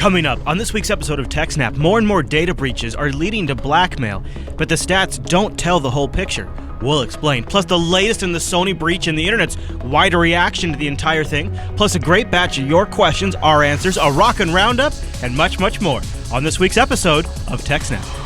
Coming up on this week's episode of TechSNAP, more and more data breaches are leading to blackmail, but the stats don't tell the whole picture. We'll explain. Plus the latest in the Sony breach and the internet's wider reaction to the entire thing. Plus a great batch of your questions, our answers, a rockin' roundup, and much, much more on this week's episode of TechSNAP.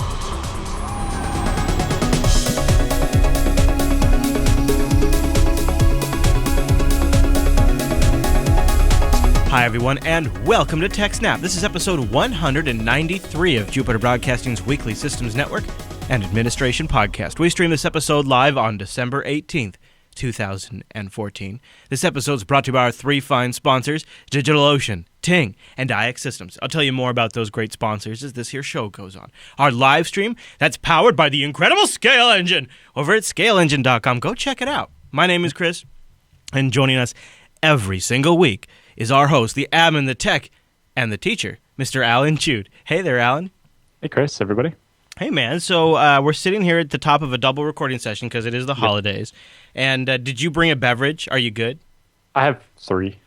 Hi everyone, and welcome to TechSNAP. This is episode 193 of Jupiter Broadcasting's weekly systems network and administration podcast. We stream this episode live on December 18th, 2014. This episode is brought to you by our three fine sponsors, DigitalOcean, Ting, and IX Systems. I'll tell you more about those great sponsors as this here show goes on. Our live stream, that's powered by the incredible Scale Engine over at scaleengine.com. Go check it out. My name is Chris, and joining us every single week is our host, the admin, the tech, and the teacher, Mr. Alan Jude. Hey there, Alan. Hey, Chris, everybody. Hey, man. So we're sitting here at the top of a double recording session because it is the holidays. And did you bring a beverage? Are you good? I have three.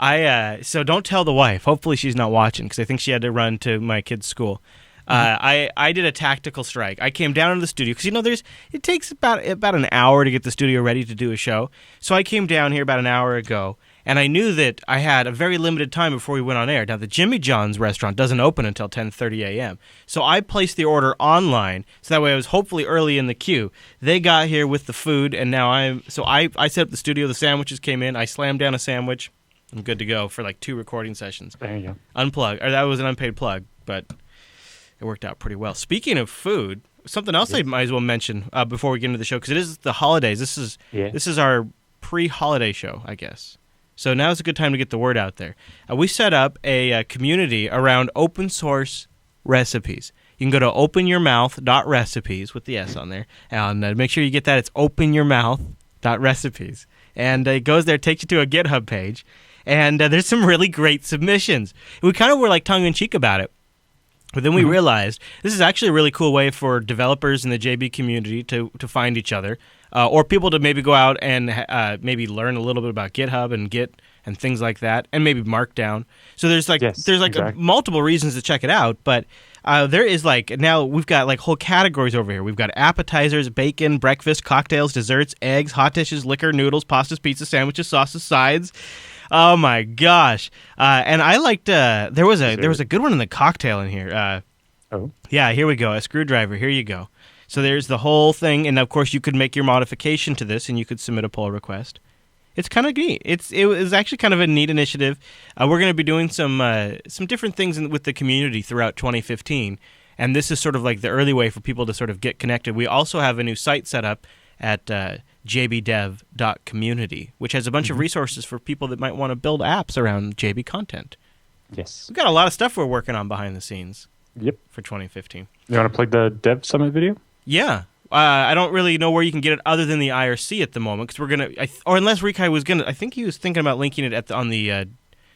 So don't tell the wife. Hopefully she's not watching because I think she had to run to my kid's school. I did a tactical strike. I came down to the studio because, it takes about an hour to get the studio ready to do a show. So I came down here about an hour ago. And I knew that I had a very limited time before we went on air. Now, the Jimmy John's restaurant doesn't open until 10:30 a.m. So I placed the order online, so that way I was hopefully early in the queue. They got here with the food, and now I set up the studio. The sandwiches came in. I slammed down a sandwich. I'm good to go for like 2 recording sessions. There you go. Unplug. Or that was an unpaid plug, but it worked out pretty well. Speaking of food, something else I might as well mention before we get into the show, because it is the holidays. This is our pre-holiday show, I guess. So now is a good time to get the word out there. We set up a community around open source recipes. You can go to openyourmouth.recipes with the S on there. And make sure you get that. It's openyourmouth.recipes. And it goes there, takes you to a GitHub page. And there's some really great submissions. We kind of were like tongue-in-cheek about it. But then we realized this is actually a really cool way for developers in the JB community to find each other, or people to maybe go out and maybe learn a little bit about GitHub and Git and things like that, and maybe Markdown. So there's exactly. Multiple reasons to check it out, but there is now we've got whole categories over here. We've got appetizers, bacon, breakfast, cocktails, desserts, eggs, hot dishes, liquor, noodles, pastas, pizza, sandwiches, sauces, sides. Oh my gosh! And I liked there was a good one in the cocktail in here. Yeah, here we go. A screwdriver. Here you go. So there's the whole thing, and of course you could make your modification to this, and you could submit a pull request. It's kind of neat. It was actually kind of a neat initiative. We're going to be doing some different things with the community throughout 2015, and this is sort of like the early way for people to sort of get connected. We also have a new site set up at jbdev.community, which has a bunch of resources for people that might want to build apps around JB content. Yes. We've got a lot of stuff we're working on behind the scenes. Yep. For 2015. You want to plug the Dev Summit video? Yeah. I don't really know where you can get it other than the IRC at the moment, because we're going to, or unless Rikai was going to, I think he was thinking about linking it on the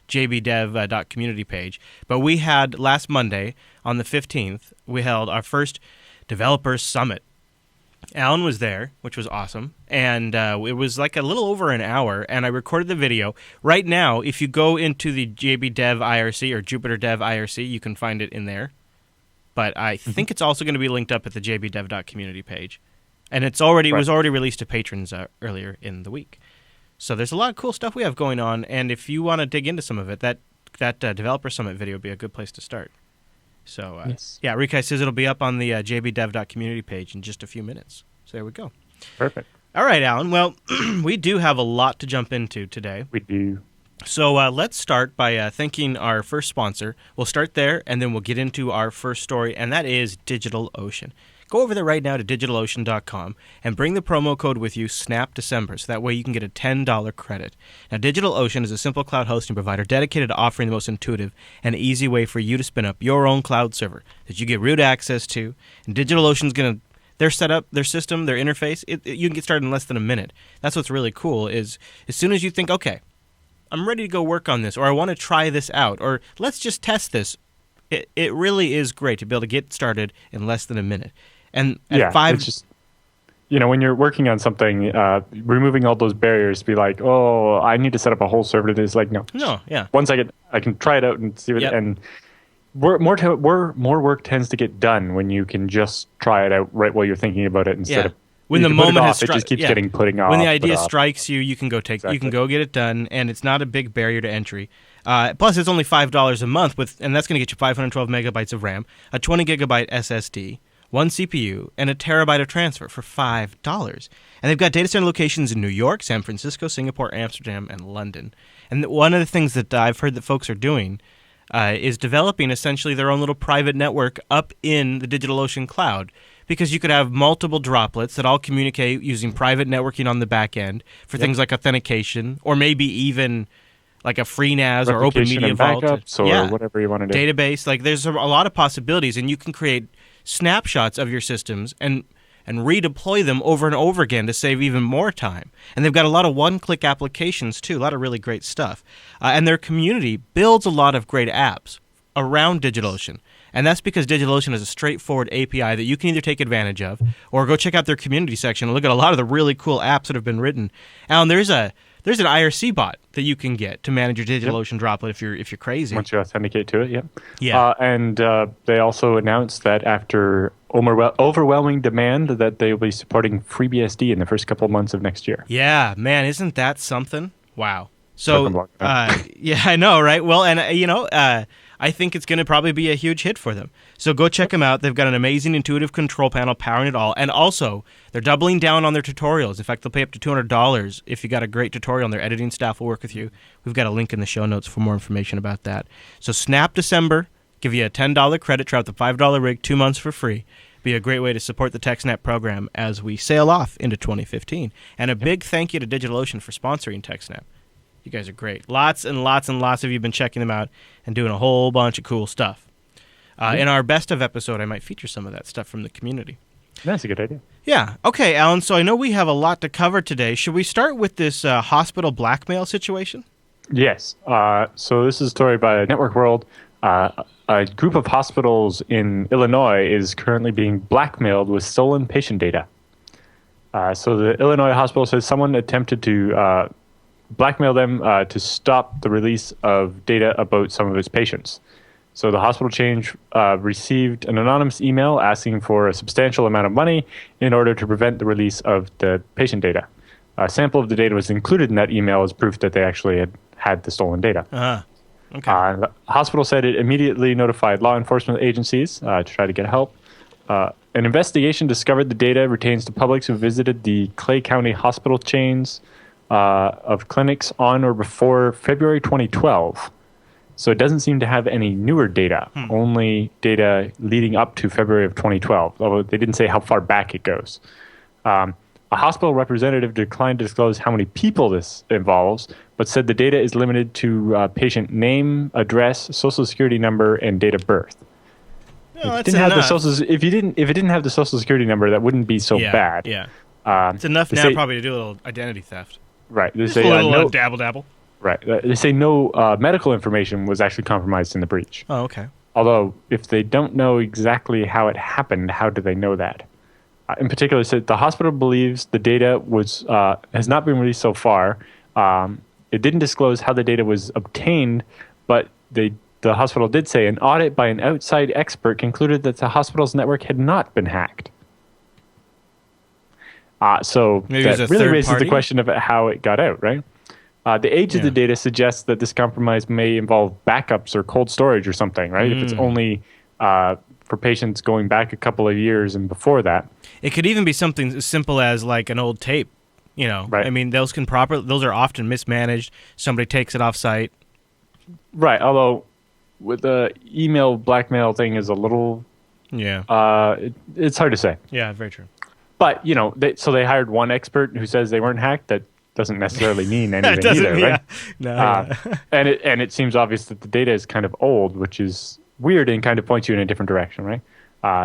jbdev.community page. But we had last Monday, on the 15th, we held our first Developer Summit. Alan was there, which was awesome, and it was like a little over an hour, and I recorded the video. Right now, if you go into the JB Dev IRC or Jupiter Dev IRC, you can find it in there. But I think it's also going to be linked up at the jbdev.community page. And it was already released to patrons earlier in the week. So there's a lot of cool stuff we have going on, and if you want to dig into some of it, that Developer Summit video would be a good place to start. So, yes. Yeah, Rikai says it'll be up on the jbdev.community page in just a few minutes. So there we go. Perfect. All right, Alan. Well, we do have a lot to jump into today. We do. So let's start by thanking our first sponsor. We'll start there, and then we'll get into our first story, and that is DigitalOcean. Go over there right now to DigitalOcean.com and bring the promo code with you, SNAPDecember, so that way you can get a $10 credit. Now, DigitalOcean is a simple cloud hosting provider dedicated to offering the most intuitive and easy way for you to spin up your own cloud server that you get root access to. And DigitalOcean's going to, their setup, their system, their interface, you can get started in less than a minute. That's what's really cool is as soon as you think, okay, I'm ready to go work on this, or I want to try this out, or let's just test this, it really is great to be able to get started in less than a minute. And at it's just, when you're working on something, removing all those barriers to be like, oh, I need to set up a whole server to this. Like, no. No, yeah. One second, I can try it out and see what, and more work tends to get done when you can just try it out right while you're thinking about it instead of when the moment has it just keeps getting putting off. When the idea strikes you, you can go Exactly. you can go get it done, and it's not a big barrier to entry. Plus, it's only $5 a month and that's going to get you 512 megabytes of RAM, a 20 gigabyte SSD, one CPU, and a terabyte of transfer for $5. And they've got data center locations in New York, San Francisco, Singapore, Amsterdam, and London. And one of the things that I've heard that folks are doing is developing essentially their own little private network up in the DigitalOcean cloud, because you could have multiple droplets that all communicate using private networking on the back end for things like authentication, or maybe even like a FreeNAS or Open Media Vault. Backups or whatever you want to do. Database. Like there's a lot of possibilities, and you can create snapshots of your systems and redeploy them over and over again to save even more time. And they've got a lot of one-click applications too, a lot of really great stuff. And their community builds a lot of great apps around DigitalOcean. And that's because DigitalOcean is a straightforward API that you can either take advantage of or go check out their community section and look at a lot of the really cool apps that have been written. And there's an IRC bot that you can get to manage your DigitalOcean droplet if you're crazy. Once you authenticate to it, Yeah. And they also announced that after overwhelming demand, that they will be supporting FreeBSD in the first couple of months of next year. Yeah, man, isn't that something? Wow. So, yeah, I know, right? Well, and I think it's going to probably be a huge hit for them. So go check them out. They've got an amazing intuitive control panel powering it all. And also, they're doubling down on their tutorials. In fact, they'll pay up to $200 if you got a great tutorial, and their editing staff will work with you. We've got a link in the show notes for more information about that. So Snap December, give you a $10 credit, try out the $5 rig, 2 months for free. Be a great way to support the TechSNAP program as we sail off into 2015. And a big thank you to DigitalOcean for sponsoring TechSNAP. You guys are great. Lots and lots and lots of you have been checking them out and doing a whole bunch of cool stuff. In our best of episode, I might feature some of that stuff from the community. That's a good idea. Yeah. Okay, Alan, so I know we have a lot to cover today. Should we start with this hospital blackmail situation? Yes. So this is a story by Network World. A group of hospitals in Illinois is currently being blackmailed with stolen patient data. So the Illinois hospital says someone attempted to blackmail them to stop the release of data about some of its patients. So the hospital chain received an anonymous email asking for a substantial amount of money in order to prevent the release of the patient data. A sample of the data was included in that email as proof that they actually had the stolen data. Okay. The hospital said it immediately notified law enforcement agencies to try to get help. An investigation discovered the data retains to publics who visited the Clay County hospital chains of clinics on or before February 2012. So it doesn't seem to have any newer data, only data leading up to February of 2012, although they didn't say how far back it goes. A hospital representative declined to disclose how many people this involves, but said the data is limited to patient name, address, social security number, and date of birth. No, if it didn't have the social security number, that wouldn't be so bad. Yeah. It's enough now probably to do a little identity theft. Right. They Just say, a little dabble. Right. They say no medical information was actually compromised in the breach. Oh, okay. Although, if they don't know exactly how it happened, how do they know that? In particular, it said the hospital believes the data has not been released so far. It didn't disclose how the data was obtained, but the hospital did say an audit by an outside expert concluded that the hospital's network had not been hacked. So maybe that really raises the question of how it got out, right? The age of the data suggests that this compromise may involve backups or cold storage or something, right? If it's only for patients going back a couple of years and before that. It could even be something as simple as like an old tape, Right. I mean, those are often mismanaged. Somebody takes it off site. Right. Although with the email blackmail thing is a little, it's hard to say. Yeah, very true. But, so they hired one expert who says they weren't hacked. That doesn't necessarily mean anything either, right? No. And it seems obvious that the data is kind of old, which is weird and kind of points you in a different direction, right?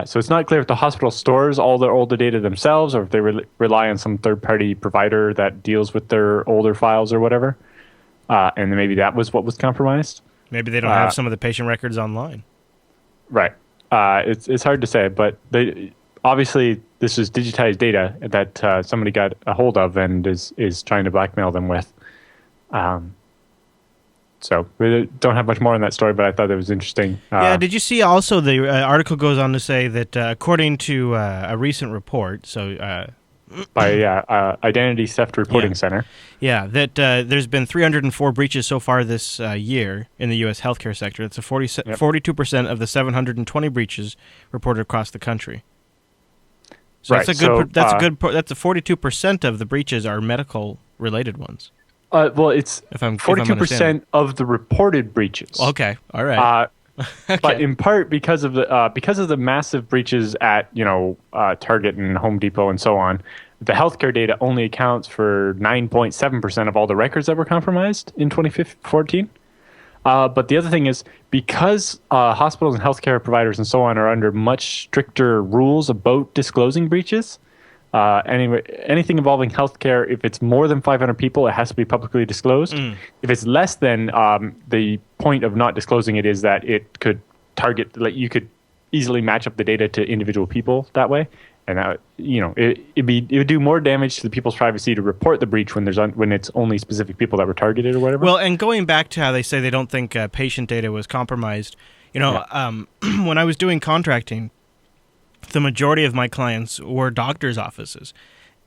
So it's not clear if the hospital stores all their older data themselves or if they rely on some third-party provider that deals with their older files or whatever. And then maybe that was what was compromised. Maybe they don't have some of the patient records online. Right. It's hard to say, but obviously this is digitized data that somebody got a hold of and is trying to blackmail them with. So So we don't have much more on that story, but I thought it was interesting. Yeah, did you see also the article goes on to say that according to a recent report, by Identity Theft Reporting Center. Yeah, that there's been 304 breaches so far this year in the U.S. healthcare sector. That's 42% of the 720 breaches reported across the country. So right. that's a 42% of the breaches are medical related ones. Well, it's 42% of the reported breaches. Okay, all right. Okay. But in part because of the massive breaches at Target and Home Depot and so on, the healthcare data only accounts for 9.7% of all the records that were compromised in 2014. But the other thing is because hospitals and healthcare providers and so on are under much stricter rules about disclosing breaches. Anything involving healthcare, if it's more than 500 people, it has to be publicly disclosed. If it's less than, the point of not disclosing it is that it could target, like you could easily match up the data to individual people that way, and it would do more damage to the people's privacy to report the breach when it's only specific people that were targeted or whatever. Well, and going back to how they say they don't think patient data was compromised, when I was doing contracting, the majority of my clients were doctors' offices.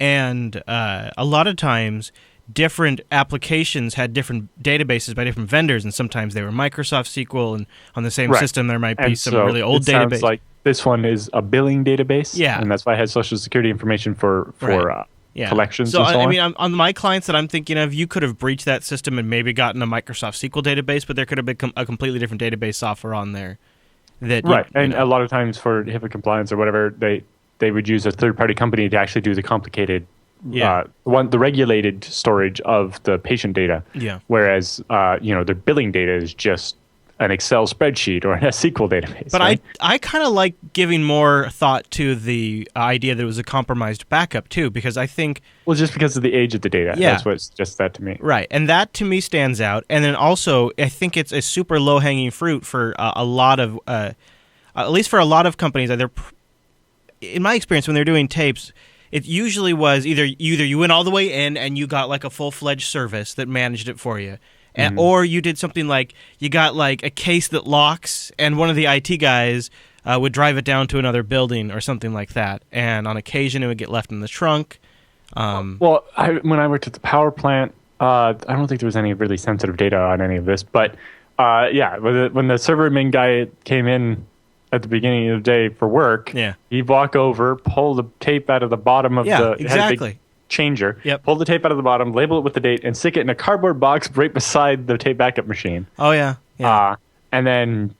And a lot of times, different applications had different databases by different vendors, and sometimes they were Microsoft SQL, and on the same system there might be some really old database. Sounds like this one is a billing database, yeah, and that's why it has Social Security information for collections and so on. I mean, on my clients that I'm thinking of, you could have breached that system and maybe gotten a Microsoft SQL database, but there could have been a completely different database software on there. A lot of times for HIPAA compliance or whatever, they would use a third-party company to actually do the complicated, the regulated storage of the patient data. Yeah. Whereas, their billing data is just an Excel spreadsheet or a SQL database. But right? I kind of like giving more thought to the idea that it was a compromised backup too, because I think... Well, just because of the age of the data. Yeah. That's what suggests that to me. Right. And that to me stands out. And then also, I think it's a super low-hanging fruit for a lot of... at least for a lot of companies, in my experience, when they're doing tapes, it usually was either you went all the way in and you got like a full-fledged service that managed it for you, or you did something like you got like a case that locks, and one of the IT guys would drive it down to another building or something like that, and on occasion it would get left in the trunk. When I worked at the power plant, I don't think there was any really sensitive data on any of this, but when the server admin guy came in at the beginning of the day for work, he'd walk over, pull the tape out of the bottom of the changer, pull the tape out of the bottom, label it with the date, and stick it in a cardboard box right beside the tape backup machine. Oh, yeah. And then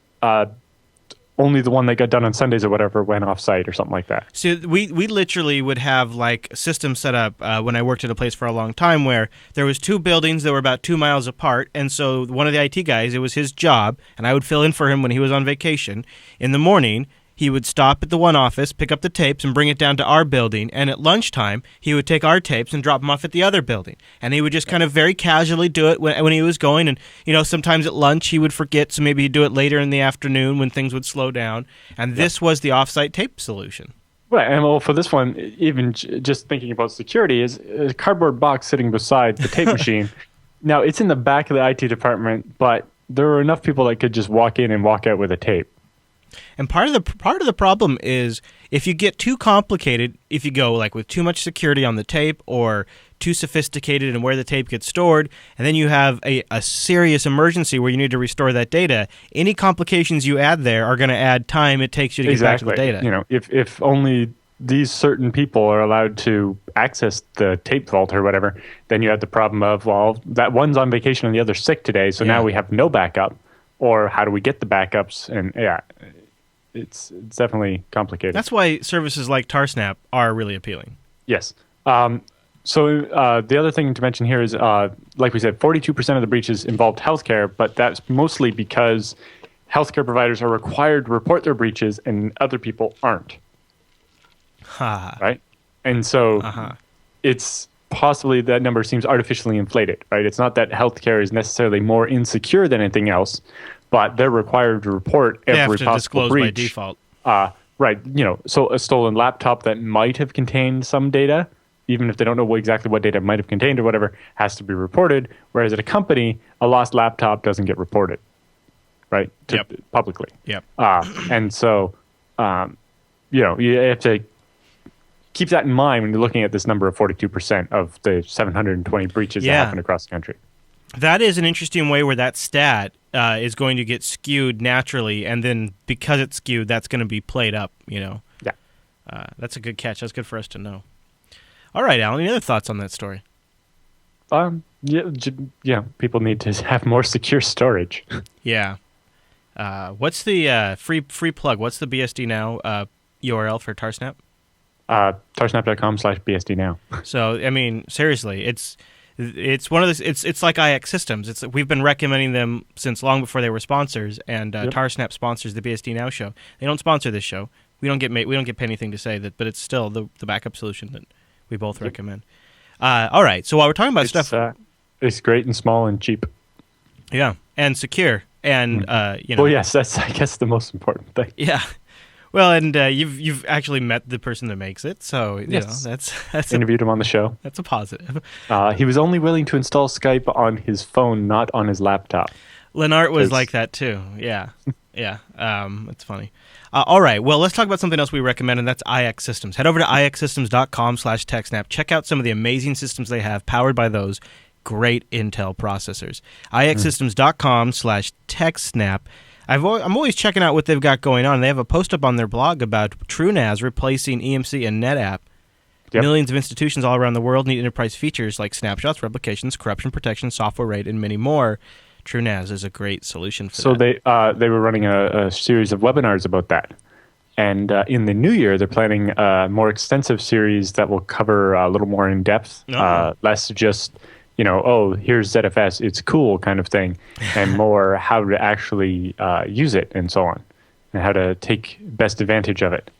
only the one that got done on Sundays or whatever went off-site or something like that. So we literally would have like a system set up when I worked at a place for a long time where there was two buildings that were about 2 miles apart, and so one of the IT guys, it was his job, and I would fill in for him when he was on vacation. In the morning, he would stop at the one office, pick up the tapes, and bring it down to our building. And at lunchtime, he would take our tapes and drop them off at the other building. And he would just kind of very casually do it when he was going. And, sometimes at lunch he would forget, so maybe he'd do it later in the afternoon when things would slow down. And this was the offsite tape solution. Right. And well, for this one, even just thinking about security, is a cardboard box sitting beside the tape machine. Now, it's in the back of the IT department, but there are enough people that could just walk in and walk out with a tape. And part of the problem is if you get too complicated, if you go like with too much security on the tape or too sophisticated in where the tape gets stored, and then you have a serious emergency where you need to restore that data, any complications you add there are going to add time it takes you to get back to the data. If only these certain people are allowed to access the tape vault or whatever, then you have the problem of, well, that one's on vacation and the other's sick today, so now we have no backup. Or how do we get the backups? And it's definitely complicated. That's why services like TechSNAP are really appealing. Yes. So the other thing to mention here is, like we said, 42% of the breaches involved healthcare, but that's mostly because healthcare providers are required to report their breaches and other people aren't. Right? And so it's possibly that number seems artificially inflated, right? It's not that healthcare is necessarily more insecure than anything else, but they're required to report every possible breach. By default. Right. So a stolen laptop that might have contained some data, even if they don't know exactly what data it might have contained or whatever, has to be reported. Whereas at a company, a lost laptop doesn't get reported, right? Publicly. Yep. And so, you have to keep that in mind when you're looking at this number of 42% of the 720 breaches that happened across the country. That is an interesting way where that stat is going to get skewed naturally, and then because it's skewed, that's going to be played up, Yeah. That's a good catch. That's good for us to know. All right, Alan, any other thoughts on that story? Yeah, people need to have more secure storage. Yeah. What's the free plug? What's the BSD Now URL for TechSNAP? TechSNAP.com/BSD Now. So, I mean, seriously, it's one of those. It's like IX Systems. We've been recommending them since long before they were sponsors, and TechSNAP sponsors the BSD Now show. They don't sponsor this show. We don't get paid anything to say that, but it's still the backup solution that we both recommend. All right, so while we're talking about stuff, it's great and small and cheap. Yeah, and secure, and Well, yes, that's I guess the most important thing. Yeah. Well, and you've actually met the person that makes it, so you know that's interviewed him on the show. That's a positive. He was only willing to install Skype on his phone, not on his laptop. Lennart was like that too. Yeah, yeah. It's funny. All right. Well, let's talk about something else we recommend, and that's IX Systems. Head over to ixsystems.com/TechSNAP. Check out some of the amazing systems they have, powered by those great Intel processors. ixsystems.com/TechSNAP. I'm always checking out what they've got going on. They have a post up on their blog about TrueNAS replacing EMC and NetApp. Yep. Millions of institutions all around the world need enterprise features like snapshots, replications, corruption protection, software RAID, and many more. TrueNAS is a great solution for that. So they were running a series of webinars about that. And in the new year, they're planning a more extensive series that will cover a little more in depth, less just, here's ZFS, it's cool kind of thing, and more how to actually use it and so on, and how to take best advantage of it.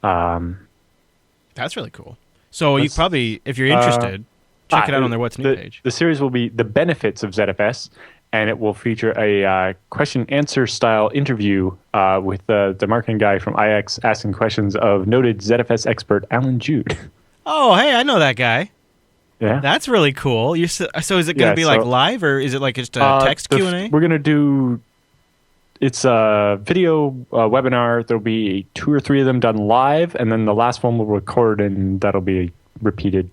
That's really cool. So you probably, if you're interested, check it out on their What's New page. The series will be the benefits of ZFS, and it will feature a question-answer style interview with the marketing guy from IX asking questions of noted ZFS expert Alan Jude. Oh, hey, I know that guy. Yeah, that's really cool. So is it going to be like live, or is it like just a text Q&A? We're going to do. It's a video webinar. There'll be 2 or 3 of them done live, and then the last one we'll record, and that'll be repeated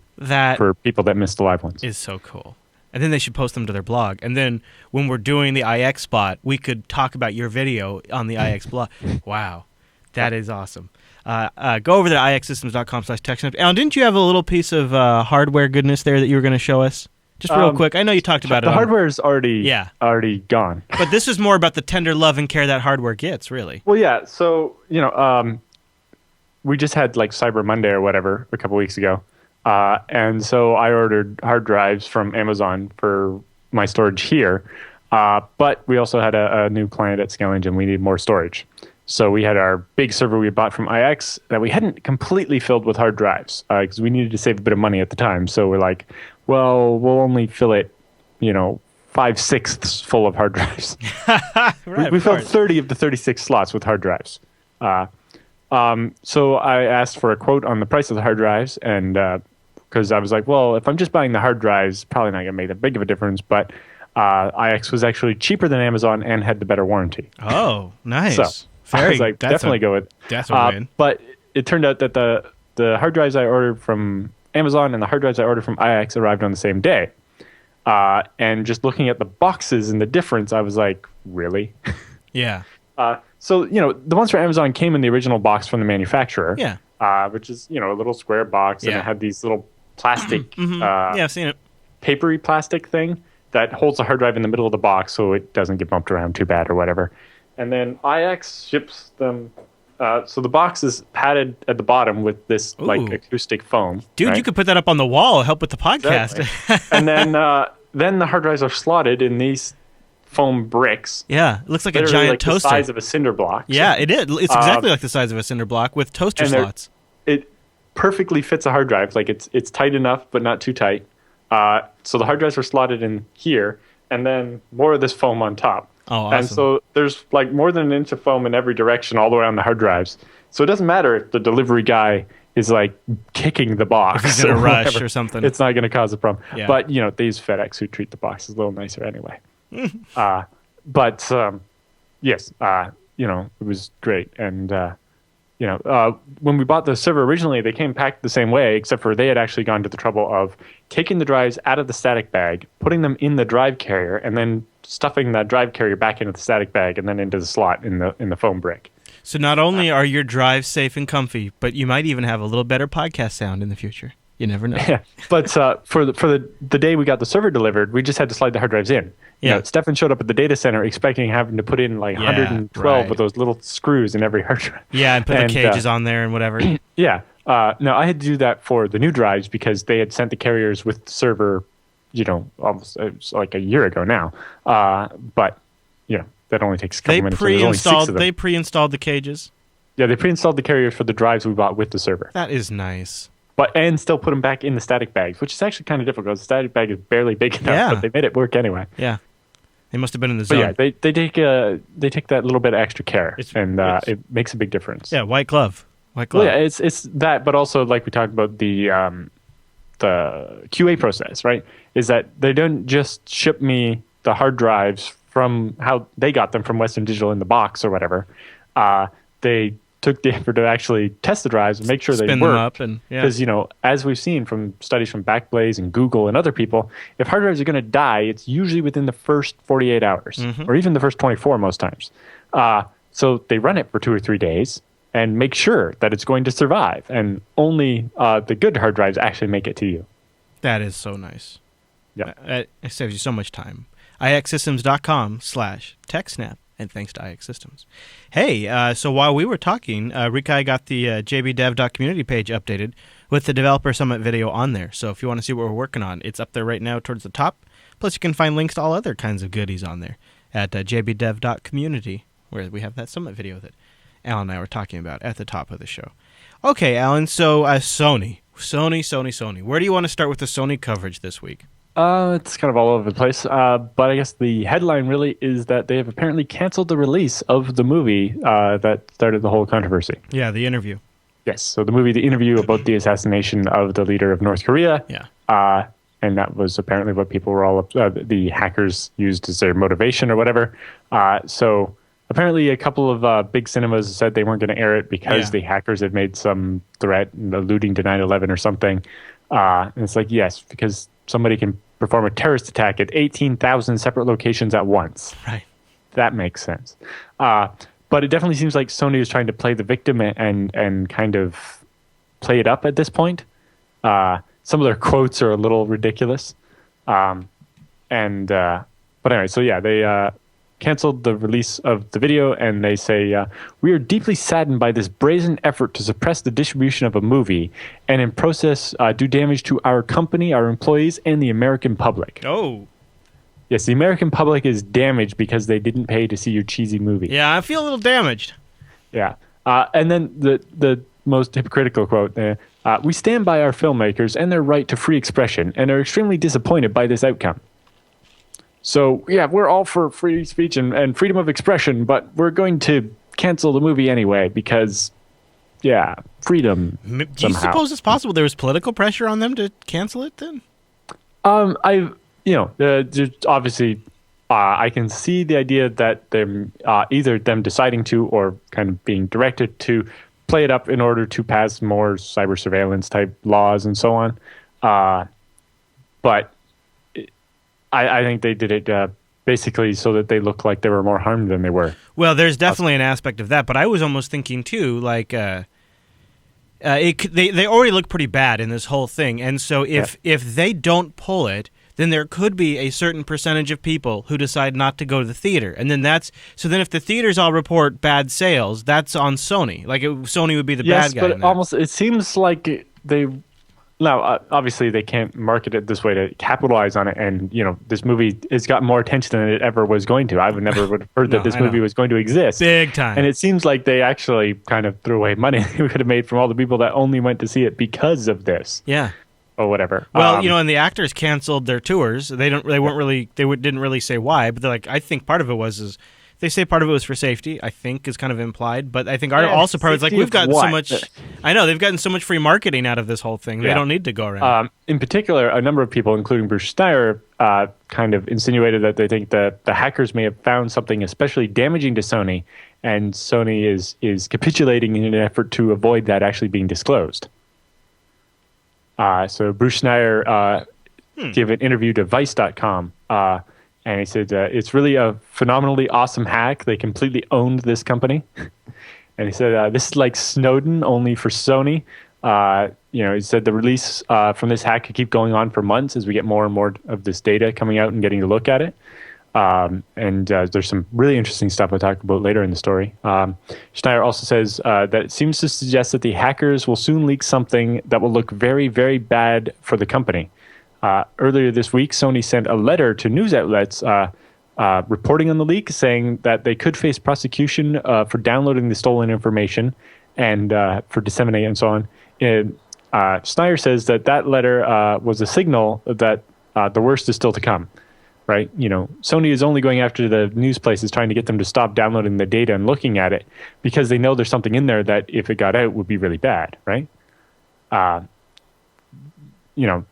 for people that missed the live ones. Is so cool. And then they should post them to their blog. And then when we're doing the IX spot, we could talk about your video on the IX blog. Wow, that is awesome. Go over to ixsystems.com/TechSNAP. Alan, didn't you have a little piece of hardware goodness there that you were going to show us? Just real quick. I know you talked about it. The hardware's already gone. But this is more about the tender love and care that hardware gets, really. Well, yeah. So, we just had like Cyber Monday or whatever a couple weeks ago. And so I ordered hard drives from Amazon for my storage here. But we also had a new client at Scale Engine. We needed more storage. So we had our big server we bought from IX that we hadn't completely filled with hard drives because we needed to save a bit of money at the time. So we're like, well, we'll only fill it, 5/6 full of hard drives. Right, we filled 30 of the 36 slots with hard drives. So I asked for a quote on the price of the hard drives, and because I was like, well, if I'm just buying the hard drives, probably not going to make that big of a difference. But IX was actually cheaper than Amazon and had the better warranty. Oh, nice. So I was like, definitely go with. That's a win. But it turned out that the hard drives I ordered from Amazon and the hard drives I ordered from IX arrived on the same day. And just looking at the boxes and the difference, I was like, really? Yeah. So, the ones from Amazon came in the original box from the manufacturer. Yeah. Which is, a little square box, and it had these little plastic, yeah, I've seen it. Papery plastic thing that holds the hard drive in the middle of the box so it doesn't get bumped around too bad or whatever. And then IX ships them. So the box is padded at the bottom with this acoustic foam. Dude, right? You could put that up on the wall, help with the podcast. Exactly. And then the hard drives are slotted in these foam bricks. Yeah, it looks like a giant toaster. The size of a cinder block. Yeah, it is. It's exactly like the size of a cinder block with toaster slots. It perfectly fits a hard drive. Like it's tight enough, but not too tight. So the hard drives are slotted in here, and then more of this foam on top. Oh, awesome. And so there's like more than an inch of foam in every direction all the way on the hard drives. So it doesn't matter if the delivery guy is like kicking the box. If he's in a rush or something. It's not going to cause a problem. Yeah. But, they use FedEx, who treat the boxes a little nicer anyway. Yes, it was great. And, when we bought the server originally, they came packed the same way, except for they had actually gone to the trouble of taking the drives out of the static bag, putting them in the drive carrier, and then stuffing that drive carrier back into the static bag and then into the slot in the foam brick. So not only are your drives safe and comfy, but you might even have a little better podcast sound in the future. You never know. Yeah, but for the day we got the server delivered, we just had to slide the hard drives in. Stefan showed up at the data center expecting having to put in like 112 of those little screws in every hard drive. Yeah, and put the cages on there and whatever. Yeah. No, I had to do that for the new drives because they had sent the carriers with the server, almost it was like a year ago now. But that only takes a couple minutes. They pre-installed the cages. Yeah, they pre-installed the carriers for the drives we bought with the server. That is nice. And still put them back in the static bags, which is actually kind of difficult. The static bag is barely big enough, but they made it work anyway. Yeah, they must have been in the zone. But yeah, they take that little bit of extra care, it makes a big difference. Yeah, white glove. Well, yeah, it's that, but also like we talked about the QA process, right? Is that they don't just ship me the hard drives from how they got them from Western Digital in the box or whatever. They took the effort to actually test the drives and make sure they work. Because, as we've seen from studies from Backblaze and Google and other people, if hard drives are going to die, it's usually within the first 48 hours or even the first 24 most times. So they run it for 2 or 3 days and make sure that it's going to survive. And only the good hard drives actually make it to you. That is so nice. Yeah. It saves you so much time. ixsystems.com/TechSNAP. And thanks to IX Systems. Hey, so while we were talking, Rikai got the jbdev.community page updated with the Developer Summit video on there. So if you want to see what we're working on, it's up there right now towards the top. Plus, you can find links to all other kinds of goodies on there at jbdev.community, where we have that Summit video that Alan and I were talking about at the top of the show. Okay, Alan, so Sony. Where do you want to start with the Sony coverage this week? It's kind of all over the place, but I guess the headline really is that they have apparently canceled the release of the movie that started the whole controversy. Yeah, The Interview. Yes, so The Interview about the assassination of the leader of North Korea. Yeah. And that was apparently what people were all the hackers used as their motivation or whatever. So apparently a couple of big cinemas said they weren't going to air it because the hackers had made some threat alluding to 9/11 or something. And it's like, yes, because somebody can perform a terrorist attack at 18,000 separate locations at once. Right. That makes sense. But it definitely seems like Sony is trying to play the victim and kind of play it up at this point. Some of their quotes are a little ridiculous. But anyway, so yeah, they canceled the release of the video, and they say, we are deeply saddened by this brazen effort to suppress the distribution of a movie and in process do damage to our company, our employees, and the American public. Oh. Yes, the American public is damaged because they didn't pay to see your cheesy movie. Yeah, I feel a little damaged. Yeah. And then the most hypocritical quote, we stand by our filmmakers and their right to free expression and are extremely disappointed by this outcome. So, yeah, we're all for free speech and freedom of expression, but we're going to cancel the movie anyway because, freedom. Do you suppose it's possible there was political pressure on them to cancel it then? There's obviously, I can see the idea that they're either them deciding to or kind of being directed to play it up in order to pass more cyber surveillance type laws and so on. But I think they did it basically so that they look like they were more harmed than they were. Well, there's definitely an aspect of that, but I was almost thinking too, like they already look pretty bad in this whole thing, and so if they don't pull it, then there could be a certain percentage of people who decide not to go to the theater, and then then if the theaters all report bad sales, that's on Sony. Like Sony would be the bad guy. Yes, but it seems like they. Now, obviously, they can't market it this way to capitalize on it, and this movie has got more attention than it ever was going to. I would never have heard that this movie was going to exist. Big time. And it seems like they actually kind of threw away money they could have made from all the people that only went to see it because of this. Yeah. Or whatever. Well, and the actors canceled their tours. They didn't really say why, but they're like, I think part of it was They say part of it was for safety, I think is kind of implied, but I think also part of it's like, we've gotten so much, I know, they've gotten so much free marketing out of this whole thing. They don't need to go around. In particular, a number of people, including Bruce Schneier, kind of insinuated that they think that the hackers may have found something especially damaging to Sony, and Sony is capitulating in an effort to avoid that actually being disclosed. So Bruce Schneier gave an interview to Vice.com, and he said, it's really a phenomenally awesome hack. They completely owned this company. And he said, this is like Snowden, only for Sony. He said the release from this hack could keep going on for months as we get more and more of this data coming out and getting to look at it. And there's some really interesting stuff I'll talk about later in the story. Schneier also says that it seems to suggest that the hackers will soon leak something that will look very, very bad for the company. Earlier this week, Sony sent a letter to news outlets reporting on the leak, saying that they could face prosecution for downloading the stolen information and for disseminating and so on. Schneier says that letter was a signal that the worst is still to come. Right? Sony is only going after the news places, trying to get them to stop downloading the data and looking at it because they know there's something in there that, if it got out, would be really bad. Right?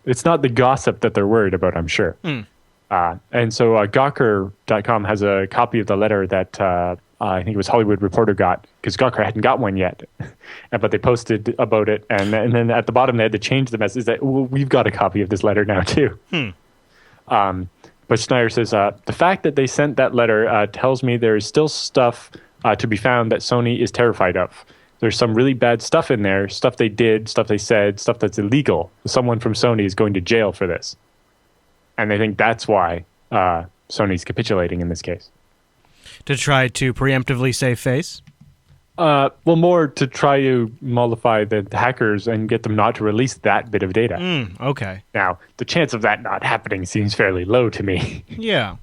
It's not the gossip that they're worried about, I'm sure. And so Gawker.com has a copy of the letter that I think it was Hollywood Reporter got, because Gawker hadn't got one yet. But they posted about it, and then at the bottom they had to change the message that, well, we've got a copy of this letter now too. But Schneier says, the fact that they sent that letter tells me there is still stuff to be found that Sony is terrified of. There's some really bad stuff in there, stuff they did, stuff they said, stuff that's illegal. Someone from Sony is going to jail for this. And they think that's why Sony's capitulating in this case. To try to preemptively save face? More to try to mollify the hackers and get them not to release that bit of data. Okay. Now, the chance of that not happening seems fairly low to me. Yeah.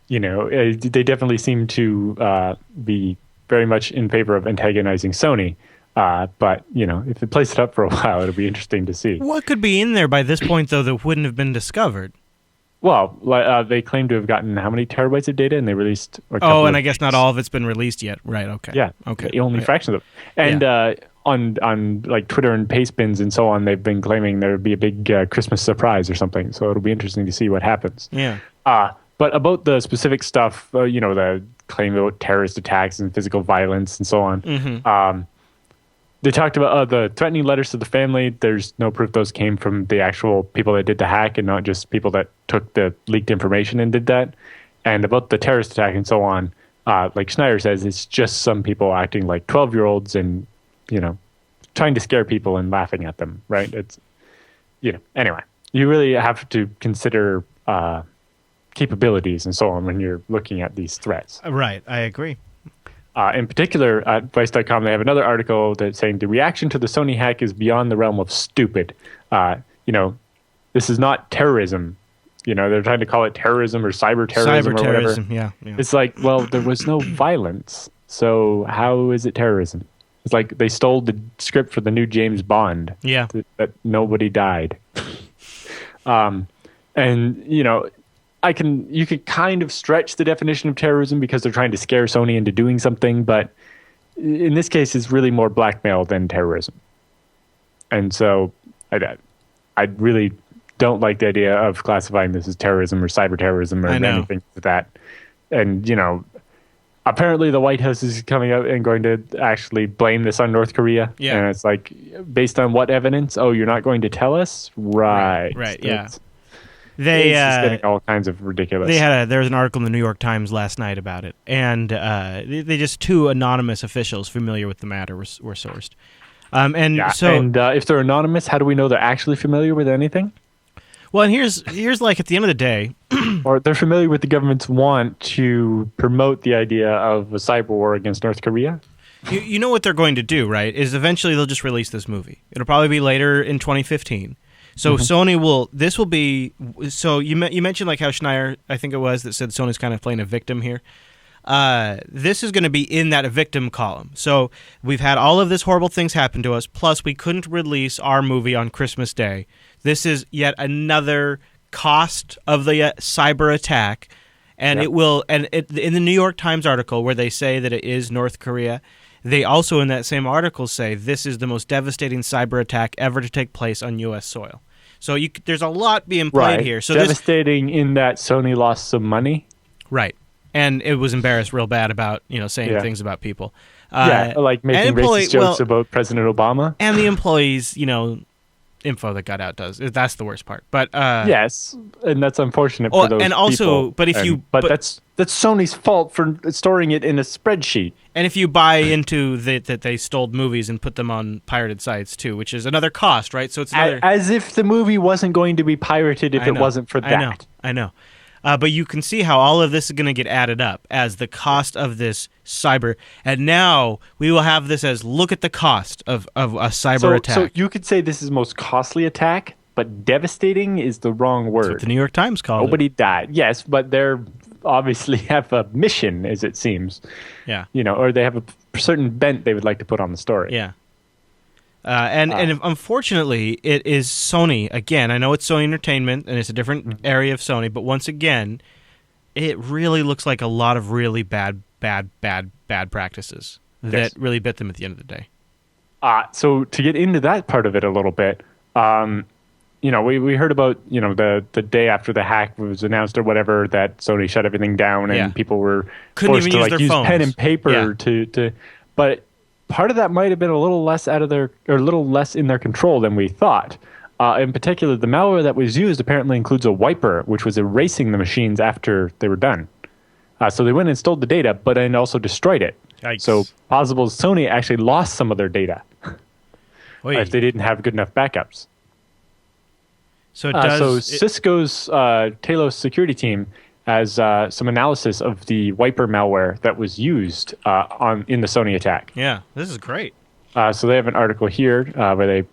They definitely seem to be very much in favor of antagonizing Sony. But, if it plays it up for a while, it'll be interesting to see. What could be in there by this point, though, that wouldn't have been discovered? Well, they claim to have gotten how many terabytes of data, and they released... and I guess not all of it's been released yet. Right, okay. Yeah, okay. Only fractions of it. And on like Twitter and Pastebins and so on, they've been claiming there would be a big Christmas surprise or something, so it'll be interesting to see what happens. Yeah. But about the specific stuff, the claim about terrorist attacks and physical violence and so on, they talked about the threatening letters to the family. There's no proof those came from the actual people that did the hack and not just people that took the leaked information and did that. And about the terrorist attack and so on, like Schneier says, it's just some people acting like 12-year-olds and, trying to scare people and laughing at them, right? It's, anyway, you really have to consider capabilities and so on when you're looking at these threats. Right, I agree. In particular, at Vice.com, they have another article that's saying the reaction to the Sony hack is beyond the realm of stupid. This is not terrorism. They're trying to call it terrorism or cyber terrorism or whatever. Yeah. It's like, well, there was no violence, so how is it terrorism? It's like they stole the script for the new James Bond. Yeah. That nobody died. You could kind of stretch the definition of terrorism because they're trying to scare Sony into doing something, but in this case, it's really more blackmail than terrorism. And so I really don't like the idea of classifying this as terrorism or cyber terrorism or anything like that. And, apparently the White House is coming out and going to actually blame this on North Korea. Yeah. And it's like, based on what evidence? Oh, you're not going to tell us? Right. Yeah. It's just getting all kinds of ridiculous. There was an article in the New York Times last night about it, and they just two anonymous officials familiar with the matter were sourced. And if they're anonymous, how do we know they're actually familiar with anything? Well, and here's like at the end of the day, or they're familiar with the government's want to promote the idea of a cyber war against North Korea. You know what they're going to do, right? Is eventually they'll just release this movie. It'll probably be later in 2015. So Sony will. This will be. So you mentioned like how Schneier, I think it was, that said Sony's kind of playing a victim here. This is going to be in that victim column. So we've had all of this horrible things happen to us. Plus, we couldn't release our movie on Christmas Day. This is yet another cost of the cyber attack, And it will. And in the New York Times article where they say that it is North Korea, they also in that same article say this is the most devastating cyber attack ever to take place on U.S. soil. So there's a lot being played here. So devastating in that Sony lost some money. Right. And it was embarrassed real bad about saying things about people. Like making racist jokes about President Obama. And the employees, info that got out that's the worst part. But yes, and that's unfortunate for those and also, people. But that's Sony's fault for storing it in a spreadsheet. And if you buy into that they stole movies and put them on pirated sites too, which is another cost, right? So it's as if the movie wasn't going to be pirated if it wasn't for that. I know. But you can see how all of this is going to get added up as the cost of this cyber. And now we will have this as look at the cost of a cyber attack. So you could say this is the most costly attack, but devastating is the wrong word. That's what the New York Times called Nobody died. Yes, but they're obviously have a mission, as it seems. Yeah. Or they have a certain bent they would like to put on the story. Yeah. And unfortunately, it is Sony. Again, I know it's Sony Entertainment, and it's a different area of Sony, but once again, it really looks like a lot of really bad practices that really bit them at the end of the day. So to get into that part of it a little bit, we heard about, the day after the hack was announced or whatever, that Sony shut everything down and people were couldn't forced even to use use pen and paper but part of that might have been a little less in their control than we thought. In particular, the malware that was used apparently includes a wiper, which was erasing the machines after they were done. So they went and stole the data, but then also destroyed it. Yikes. So possible Sony actually lost some of their data if they didn't have good enough backups. So Cisco's Talos security team has some analysis of the wiper malware that was used in the Sony attack. Yeah, this is great. So they have an article here where they,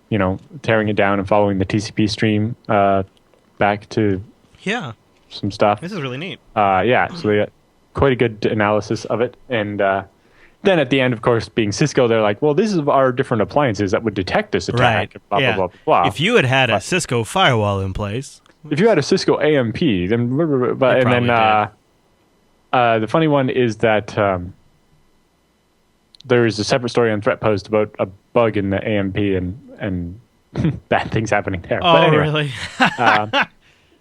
tearing it down and following the TCP stream back to some stuff. This is really neat. So they got quite a good analysis of it. And then at the end, of course, being Cisco, they're like, well, this is our different appliances that would detect this attack. Right. Blah, blah, blah, blah. If you had a Cisco firewall in place. If you had a Cisco AMP, then the funny one is that there is a separate story on ThreatPost about a bug in the AMP and bad things happening there. Oh, but anyway, really?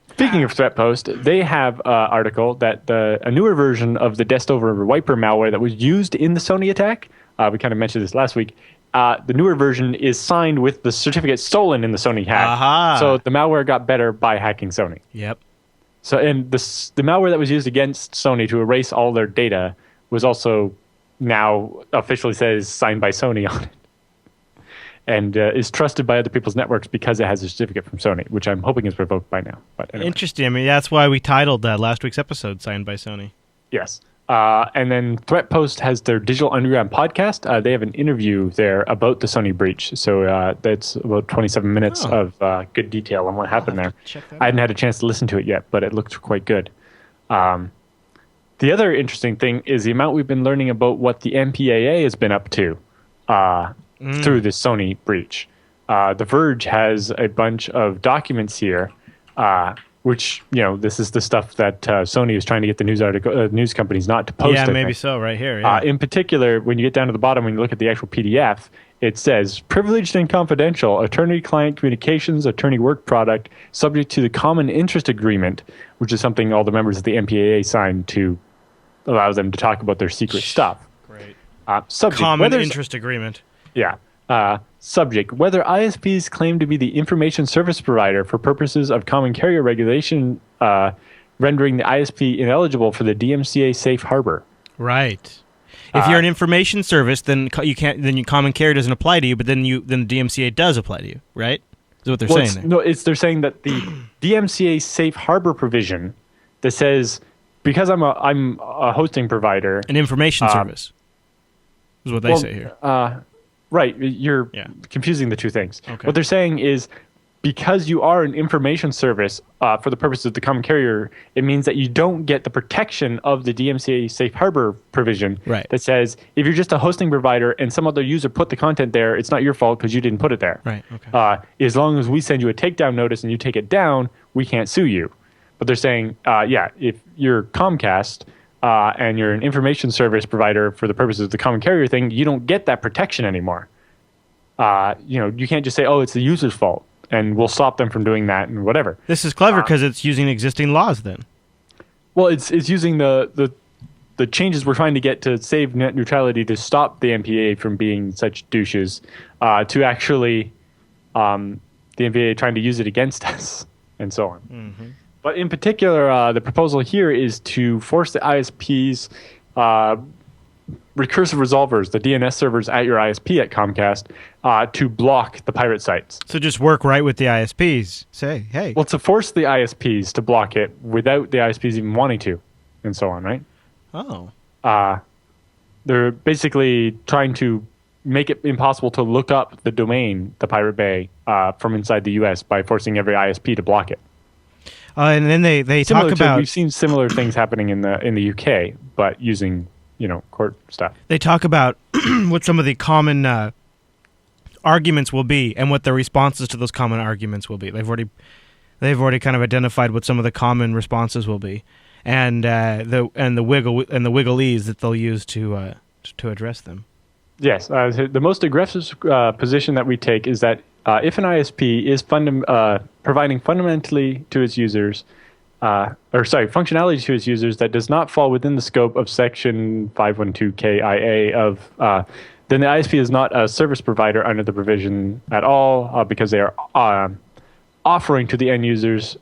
Speaking of ThreatPost, they have an article that a newer version of the Destover wiper malware that was used in the Sony attack, we kind of mentioned this last week, the newer version is signed with the certificate stolen in the Sony hack. Aha. So the malware got better by hacking Sony. Yep. So and the malware that was used against Sony to erase all their data was also now officially says signed by Sony on it. And is trusted by other people's networks because it has a certificate from Sony, which I'm hoping is revoked by now. But anyway. Interesting. I mean, that's why we titled last week's episode "Signed by Sony." Yes. And then ThreatPost has their Digital Underground podcast. They have an interview there about the Sony breach. So that's about 27 minutes of good detail on what happened there. I hadn't had a chance to listen to it yet, but it looked quite good. The other interesting thing is the amount we've been learning about what the MPAA has been up to through this Sony breach. The Verge has a bunch of documents here, which, this is the stuff that Sony is trying to get the news companies not to post. Yeah, maybe so, right here. Yeah. In particular, when you get down to the bottom, when you look at the actual PDF, it says, privileged and confidential, attorney-client communications, attorney work product, subject to the common interest agreement, which is something all the members of the MPAA signed to allow them to talk about their secret stuff. Great. Subject, common interest agreement. Yeah. Subject, whether ISPs claim to be the information service provider for purposes of common carrier regulation, rendering the ISP ineligible for the DMCA safe harbor. Right. If you're an information service, then you can't. Then your common carrier doesn't apply to you, but then the DMCA does apply to you, right? Is what they're saying there. No, they're saying that the DMCA safe harbor provision that says because I'm a hosting provider, an information service is what they say here. Right, you're confusing the two things. Okay. What they're saying is because you are an information service for the purposes of the common carrier, it means that you don't get the protection of the DMCA safe harbor provision that says if you're just a hosting provider and some other user put the content there, it's not your fault because you didn't put it there. Right. Okay. As long as we send you a takedown notice and you take it down, we can't sue you. But they're saying, if you're Comcast and you're an information service provider for the purposes of the common carrier thing, you don't get that protection anymore. You can't just say, oh, it's the user's fault, and we'll stop them from doing that and whatever. This is clever because it's using existing laws then. Well, it's using the changes we're trying to get to save net neutrality to stop the MPA from being such douches, to actually the MPA trying to use it against us and so on. Mm-hmm. But in particular, the proposal here is to force the ISPs, recursive resolvers, the DNS servers at your ISP at Comcast, to block the pirate sites. So just work right with the ISPs. Say, hey. Well, to force the ISPs to block it without the ISPs even wanting to, and so on, right? Oh. They're basically trying to make it impossible to look up the domain, the Pirate Bay, from inside the U.S. by forcing every ISP to block it. And then they talk about... We've seen similar things happening in the UK, but using court stuff. They talk about what some of the common arguments will be and what the responses to those common arguments will be. They've already kind of identified what some of the common responses will be, and the wigglese that they'll use to address them. Yes, the most aggressive position that we take is that if an ISP is providing functionality to its users that does not fall within the scope of Section 512KIA of, then the ISP is not a service provider under the provision at all, because they are offering to the end users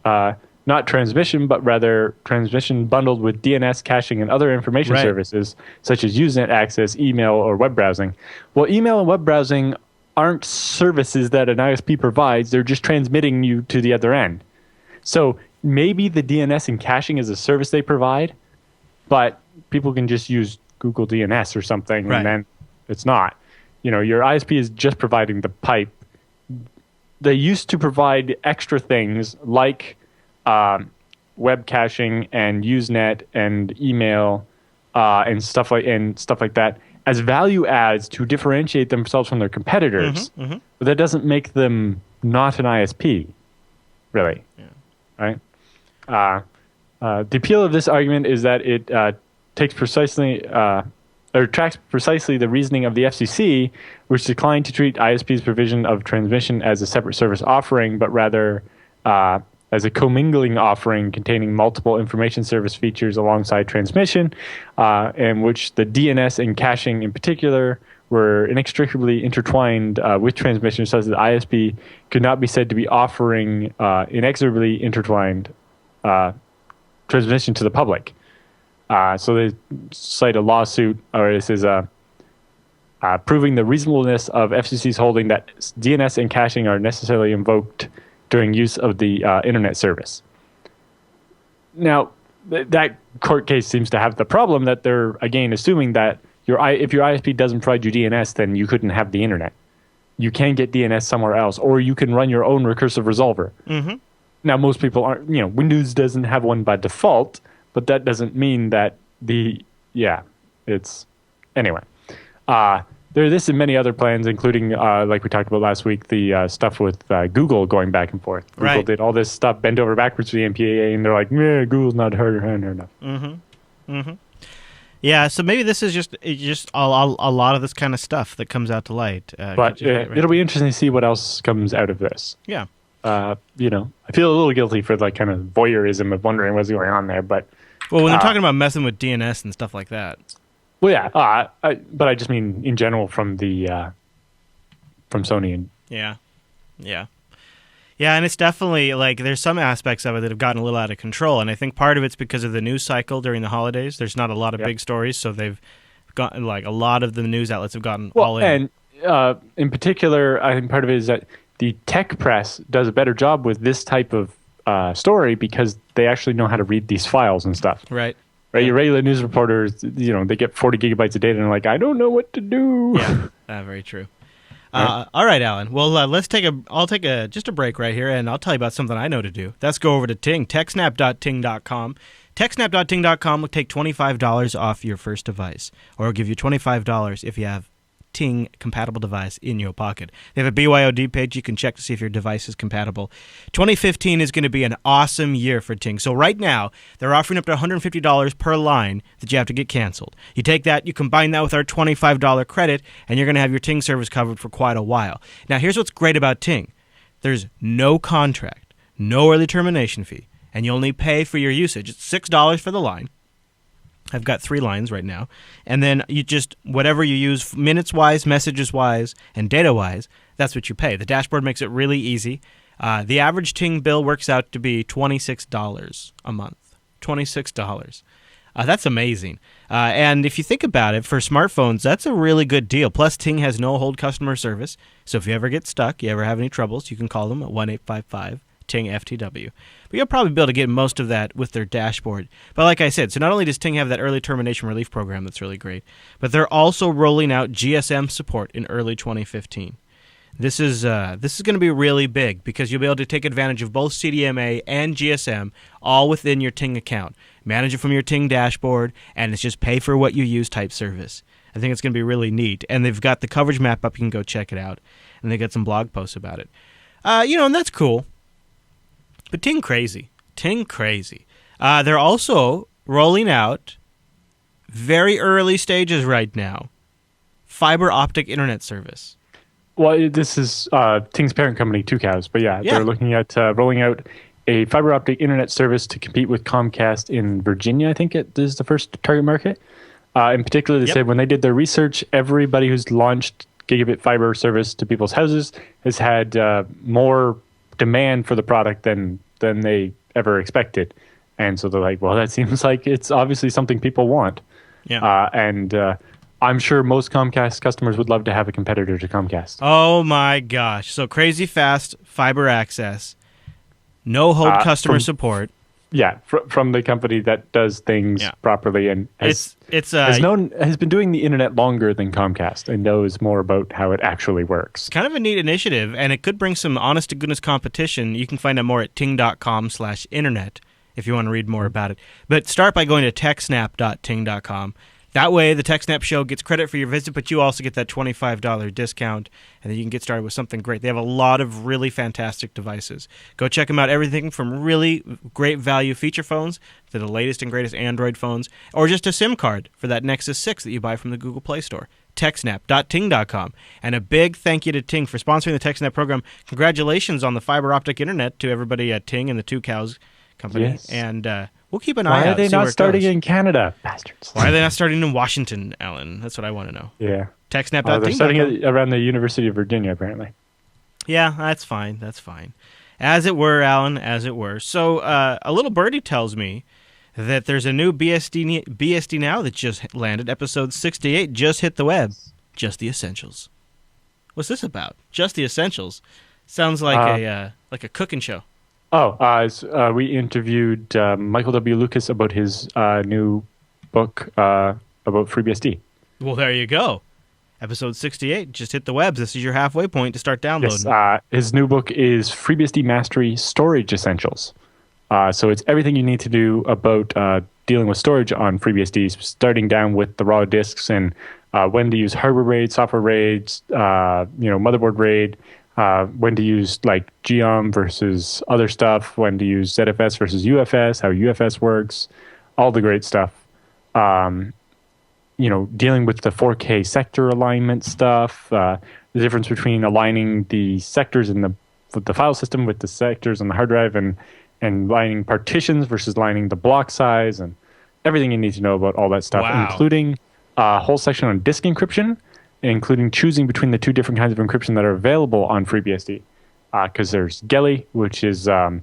not transmission, but rather transmission bundled with DNS caching and other information services, such as Usenet access, email, or web browsing. Well, email and web browsing aren't services that an ISP provides. They're just transmitting you to the other end. So maybe the DNS and caching is a service they provide, but people can just use Google DNS or something, and then it's not. Your ISP is just providing the pipe. They used to provide extra things like web caching and Usenet and email and stuff like that as value adds to differentiate themselves from their competitors. Mm-hmm, mm-hmm. But that doesn't make them not an ISP, really. Yeah. Right? The appeal of this argument is that it tracks precisely the reasoning of the FCC, which declined to treat ISP's provision of transmission as a separate service offering, but rather as a commingling offering containing multiple information service features alongside transmission, in which the DNS and caching in particular were inextricably intertwined with transmission, such that the ISP could not be said to be offering inexorably intertwined transmission to the public. So they cite a lawsuit, or this is proving the reasonableness of FCC's holding that DNS and caching are necessarily invoked during use of the internet service. Now, that court case seems to have the problem that they're, again, assuming that if your ISP doesn't provide you DNS, then you couldn't have the internet. You can get DNS somewhere else, or you can run your own recursive resolver. Mm-hmm. Now, most people aren't, Windows doesn't have one by default, but that doesn't mean that anyway. There are this and many other plans, including, like we talked about last week, the stuff with Google going back and forth. Google did all this stuff, bend over backwards for the MPAA, and they're like, Google's not hard enough. Mm-hmm. Mm-hmm. Yeah, so maybe this is just a lot of this kind of stuff that comes out to light. But it'll be interesting to see what else comes out of this. Yeah. I feel a little guilty for like kind of voyeurism of wondering what's going on there, but... Well, when they're talking about messing with DNS and stuff like that... Well, yeah, but I just mean in general from Sony and yeah, and it's definitely like there's some aspects of it that have gotten a little out of control, and I think part of it's because of the news cycle during the holidays. There's not a lot of big stories, so they've gotten like a lot of the news outlets have gotten all in. And in particular, I think part of it is that the tech press does a better job with this type of story because they actually know how to read these files and stuff. Right. Right, your regular news reporters, they get 40 gigabytes of data and they're like, I don't know what to do. Yeah, very true. All right, Alan. Well, I'll take just a break right here, and I'll tell you about something I know to do. Let's go over to Ting, techsnap.ting.com. Techsnap.ting.com will take $25 off your first device, or will give you $25 if you have Ting compatible device in your pocket. They have a BYOD page. You can check to see if your device is compatible. 2015 is going to be an awesome year for Ting. So right now, they're offering up to $150 per line that you have to get canceled. You take that, you combine that with our $25 credit, and you're going to have your Ting service covered for quite a while. Now, here's what's great about Ting. There's no contract, no early termination fee, and you only pay for your usage. It's $6 for the line. I've got 3 lines right now. And then you just, whatever you use, minutes-wise, messages-wise, and data-wise, that's what you pay. The dashboard makes it really easy. The average Ting bill works out to be $26 a month. $26. That's amazing. And if you think about it, for smartphones, that's a really good deal. Plus, Ting has no-hold customer service. So if you ever get stuck, you ever have any troubles, you can call them at 1-855-TING-FTW. But you'll probably be able to get most of that with their dashboard. But like I said, so not only does Ting have that early termination relief program that's really great, but they're also rolling out GSM support in early 2015. This is going to be really big because you'll be able to take advantage of both CDMA and GSM all within your Ting account. Manage it from your Ting dashboard, and it's just pay for what you use type service. I think it's going to be really neat. And they've got the coverage map up. You can go check it out. And they got some blog posts about it. And that's cool. But Ting crazy. They're also rolling out, very early stages right now, fiber optic internet service. Well, this is Ting's parent company, Two Cows. But yeah, they're looking at rolling out a fiber optic internet service to compete with Comcast in Virginia. I think this is the first target market. In particular, they said when they did their research, everybody who's launched gigabit fiber service to people's houses has had more demand for the product than they ever expected. And so they're like, well, that seems like it's obviously something people want. Yeah. And I'm sure most Comcast customers would love to have a competitor to Comcast. Oh, my gosh. So crazy fast fiber access, no hold customer support. Yeah, from the company that does things properly and has been doing the internet longer than Comcast and knows more about how it actually works. Kind of a neat initiative, and it could bring some honest-to-goodness competition. You can find out more at ting.com/internet if you want to read more about it. But start by going to techsnap.ting.com. That way, the TechSNAP show gets credit for your visit, but you also get that $25 discount, and then you can get started with something great. They have a lot of really fantastic devices. Go check them out. Everything from really great value feature phones to the latest and greatest Android phones, or just a SIM card for that Nexus 6 that you buy from the Google Play Store. TechSNAP.ting.com. And a big thank you to Ting for sponsoring the TechSNAP program. Congratulations on the fiber optic internet to everybody at Ting and the Two Cows company. Yes. And we'll keep an eye out. Why are they not starting in Canada? Bastards. Why are they not starting in Washington, Alan? That's what I want to know. Yeah. TechSNAP.ting. They're starting it around the University of Virginia, apparently. Yeah, that's fine. As it were, Alan, as it were. So a little birdie tells me that there's a new BSD Now that just landed. Episode 68 just hit the web. Just the Essentials. What's this about? Just the Essentials. Sounds like a cooking show. We interviewed Michael W. Lucas about his new book about FreeBSD. Well, there you go. Episode 68 just hit the webs. This is your halfway point to start downloading. Yes, his new book is FreeBSD Mastery Storage Essentials. So it's everything you need to do about dealing with storage on FreeBSD, starting down with the raw disks and when to use hardware RAID, software RAIDs, motherboard RAID, when to use like Geom versus other stuff, when to use ZFS versus UFS, how UFS works, all the great stuff. Dealing with the 4K sector alignment stuff, the difference between aligning the sectors in the file system with the sectors on the hard drive, and lining partitions versus lining the block size, and everything you need to know about all that stuff, including a whole section on disk encryption, including choosing between the two different kinds of encryption that are available on FreeBSD. Because there's Geli, which is the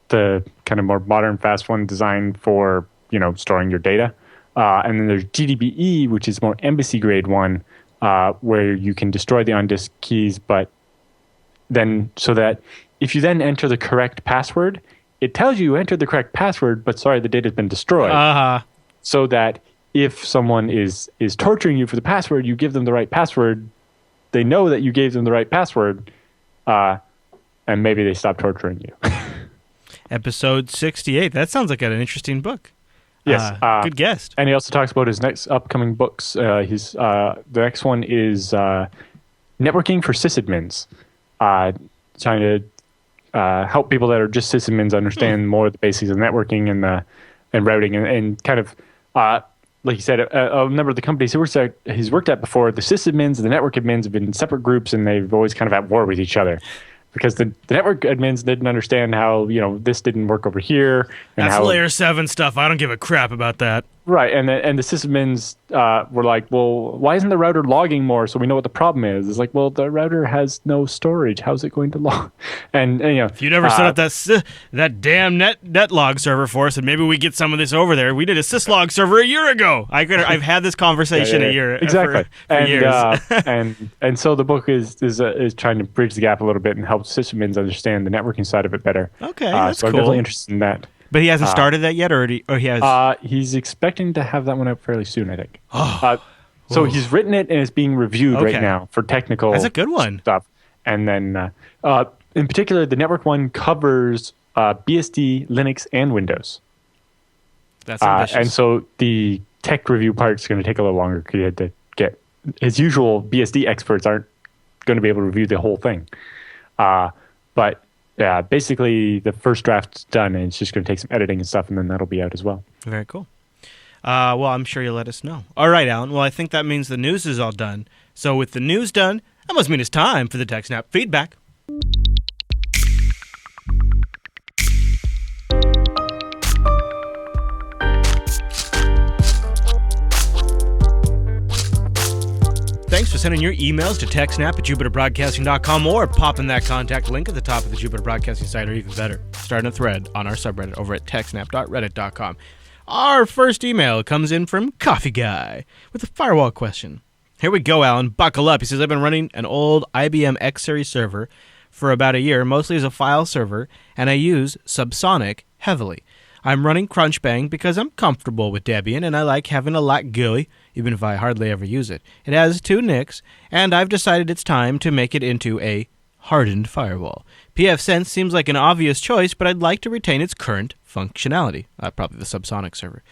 kind of more modern, fast one designed for storing your data. And then there's GDBE, which is more embassy grade one, where you can destroy the on-disk keys, but then so that if you then enter the correct password, it tells you entered the correct password, but sorry, the data's been destroyed. So that if someone is torturing you for the password, you give them the right password, they know that you gave them the right password, and maybe they stop torturing you. Episode 68. That sounds like an interesting book. Yes. Good guest. And he also talks about his next upcoming books. The next one is Networking for Sysadmins, trying to help people that are just sysadmins understand more of the basics of networking and routing and kind of like you said, a number of the companies he's worked at before, the sysadmins and the network admins have been separate groups, and they've always kind of at war with each other. Because the network admins didn't understand how, this didn't work over here. And That's layer 7 stuff. I don't give a crap about that. Right, and the sysadmins were like, well, why isn't the router logging more so we know what the problem is? It's like, well, the router has no storage. How's it going to log? And if you never set up that damn net log server for us, and maybe we get some of this over there. We did a syslog server a year ago. I've had this conversation a year exactly for years. and so the book is trying to bridge the gap a little bit and help sysadmins understand the networking side of it better. Okay, that's so cool. I'm definitely interested in that. But he hasn't started that yet, or he has? He's expecting to have that one out fairly soon, I think. So he's written it and it's being reviewed right now for technical That's a good one. stuff. And then, in particular, the network one covers BSD, Linux, and Windows. That's ambitious. And so the tech review part is going to take a little longer because he had to get his usual BSD experts aren't going to be able to review the whole thing. But yeah, basically the first draft's done, and it's just going to take some editing and stuff, and then that'll be out as well. Very cool. Well, I'm sure you'll let us know. All right, Alan. Well, I think that means the news is all done. So with the news done, that must mean it's time for the TechSNAP feedback. Thanks for sending your emails to TechSNAP at JupiterBroadcasting.com or popping that contact link at the top of the Jupiter Broadcasting site, or even better, starting a thread on our subreddit over at TechSNAP.reddit.com. Our first email comes in from Coffee Guy with a firewall question. Here we go, Alan. Buckle up. He says, I've been running an old IBM X Series server for about a year, mostly as a file server, and I use Subsonic heavily. I'm running Crunchbang because I'm comfortable with Debian, and I like having a lot GUI, even if I hardly ever use it. It has 2 NICs, and I've decided it's time to make it into a hardened firewall. pfSense seems like an obvious choice, but I'd like to retain its current functionality. Probably the Subsonic server.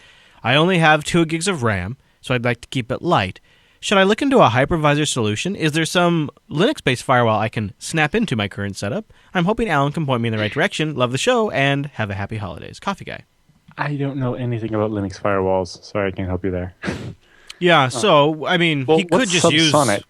I only have 2 gigs of RAM, so I'd like to keep it light. Should I look into a hypervisor solution? Is there some Linux-based firewall I can snap into my current setup? I'm hoping Alan can point me in the right direction. Love the show, and have a happy holidays. Coffee Guy. I don't know anything about Linux firewalls. Sorry, I can't help you there. Yeah, so, I mean, well, he could just Subsonic?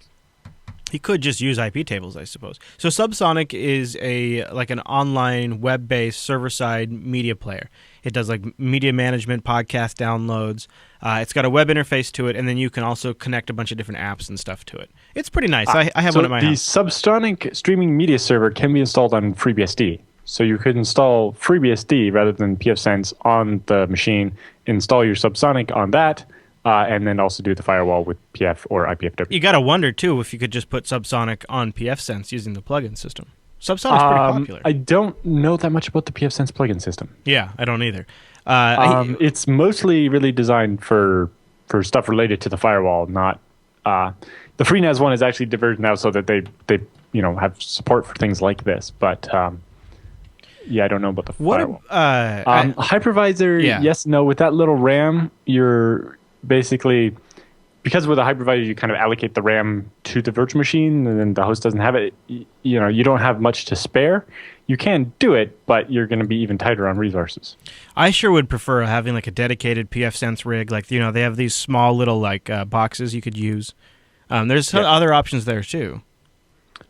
He could just use IP tables, I suppose. So Subsonic is an online web-based server-side media player. It does like media management, podcast downloads. It's got a web interface to it, and then you can also connect a bunch of different apps and stuff to it. It's pretty nice. I have one at my house. The Subsonic streaming media server can be installed on FreeBSD. So you could install FreeBSD rather than pfSense on the machine, install your Subsonic on that, and then also do the firewall with PF or IPFW. You got to wonder, too, if you could just put Subsonic on pfSense using the plugin system. Subsonic's pretty popular. I don't know that much about the pfSense plugin system. Yeah, I don't either. It's mostly really designed for stuff related to the firewall, not... the FreeNAS one is actually diverged now so that they have support for things like this, but... yeah, I don't know about the firewall. Hypervisor, yes, no. With that little RAM, you're basically... Because with a hypervisor, you kind of allocate the RAM to the virtual machine, and then the host doesn't have it. You don't have much to spare. You can do it, but you're going to be even tighter on resources. I sure would prefer having like a dedicated pfSense rig. Like, they have these small little boxes you could use. There's other options there too.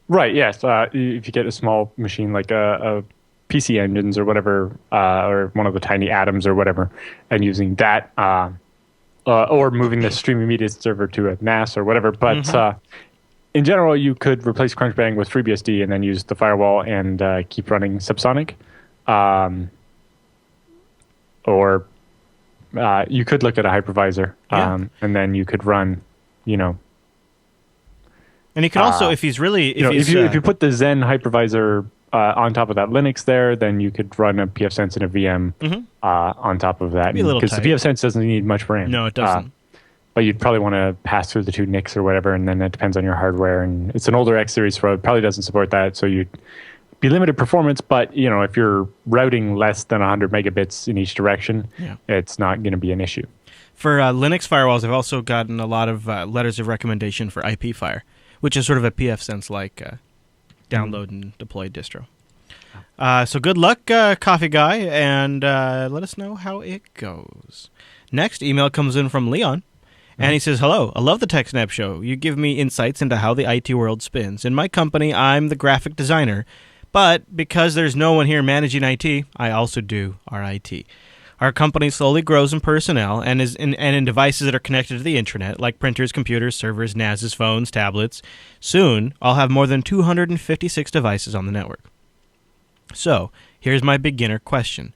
Right. Yes. If you get a small machine like a PC Engines or whatever, or one of the tiny Atoms or whatever, and using that. Or moving the streaming media server to a NAS or whatever. But in general, you could replace Crunchbang with FreeBSD and then use the firewall and keep running Subsonic. Or you could look at a hypervisor, and then you could run, And you can also, if he's really... If you put the Zen hypervisor on top of that Linux there, then you could run a pfSense and a VM on top of that. Because the pfSense doesn't need much RAM. No, it doesn't. But you'd probably want to pass through the 2 NICs or whatever, and then it depends on your hardware. And it's an older X series, so it probably doesn't support that. So you'd be limited performance, but if you're routing less than 100 megabits in each direction, it's not going to be an issue. For Linux firewalls, I've also gotten a lot of letters of recommendation for IPFire, which is sort of a pfSense-like download and deploy distro. So good luck, Coffee Guy, and let us know how it goes. Next email comes in from Leon, and he says, "Hello, I love the TechSNAP show. You give me insights into how the IT world spins. In my company, I'm the graphic designer, but because there's no one here managing IT, I also do our IT. Our company slowly grows in personnel and in devices that are connected to the internet, like printers, computers, servers, NASs, phones, tablets. Soon, I'll have more than 256 devices on the network. So, here's my beginner question.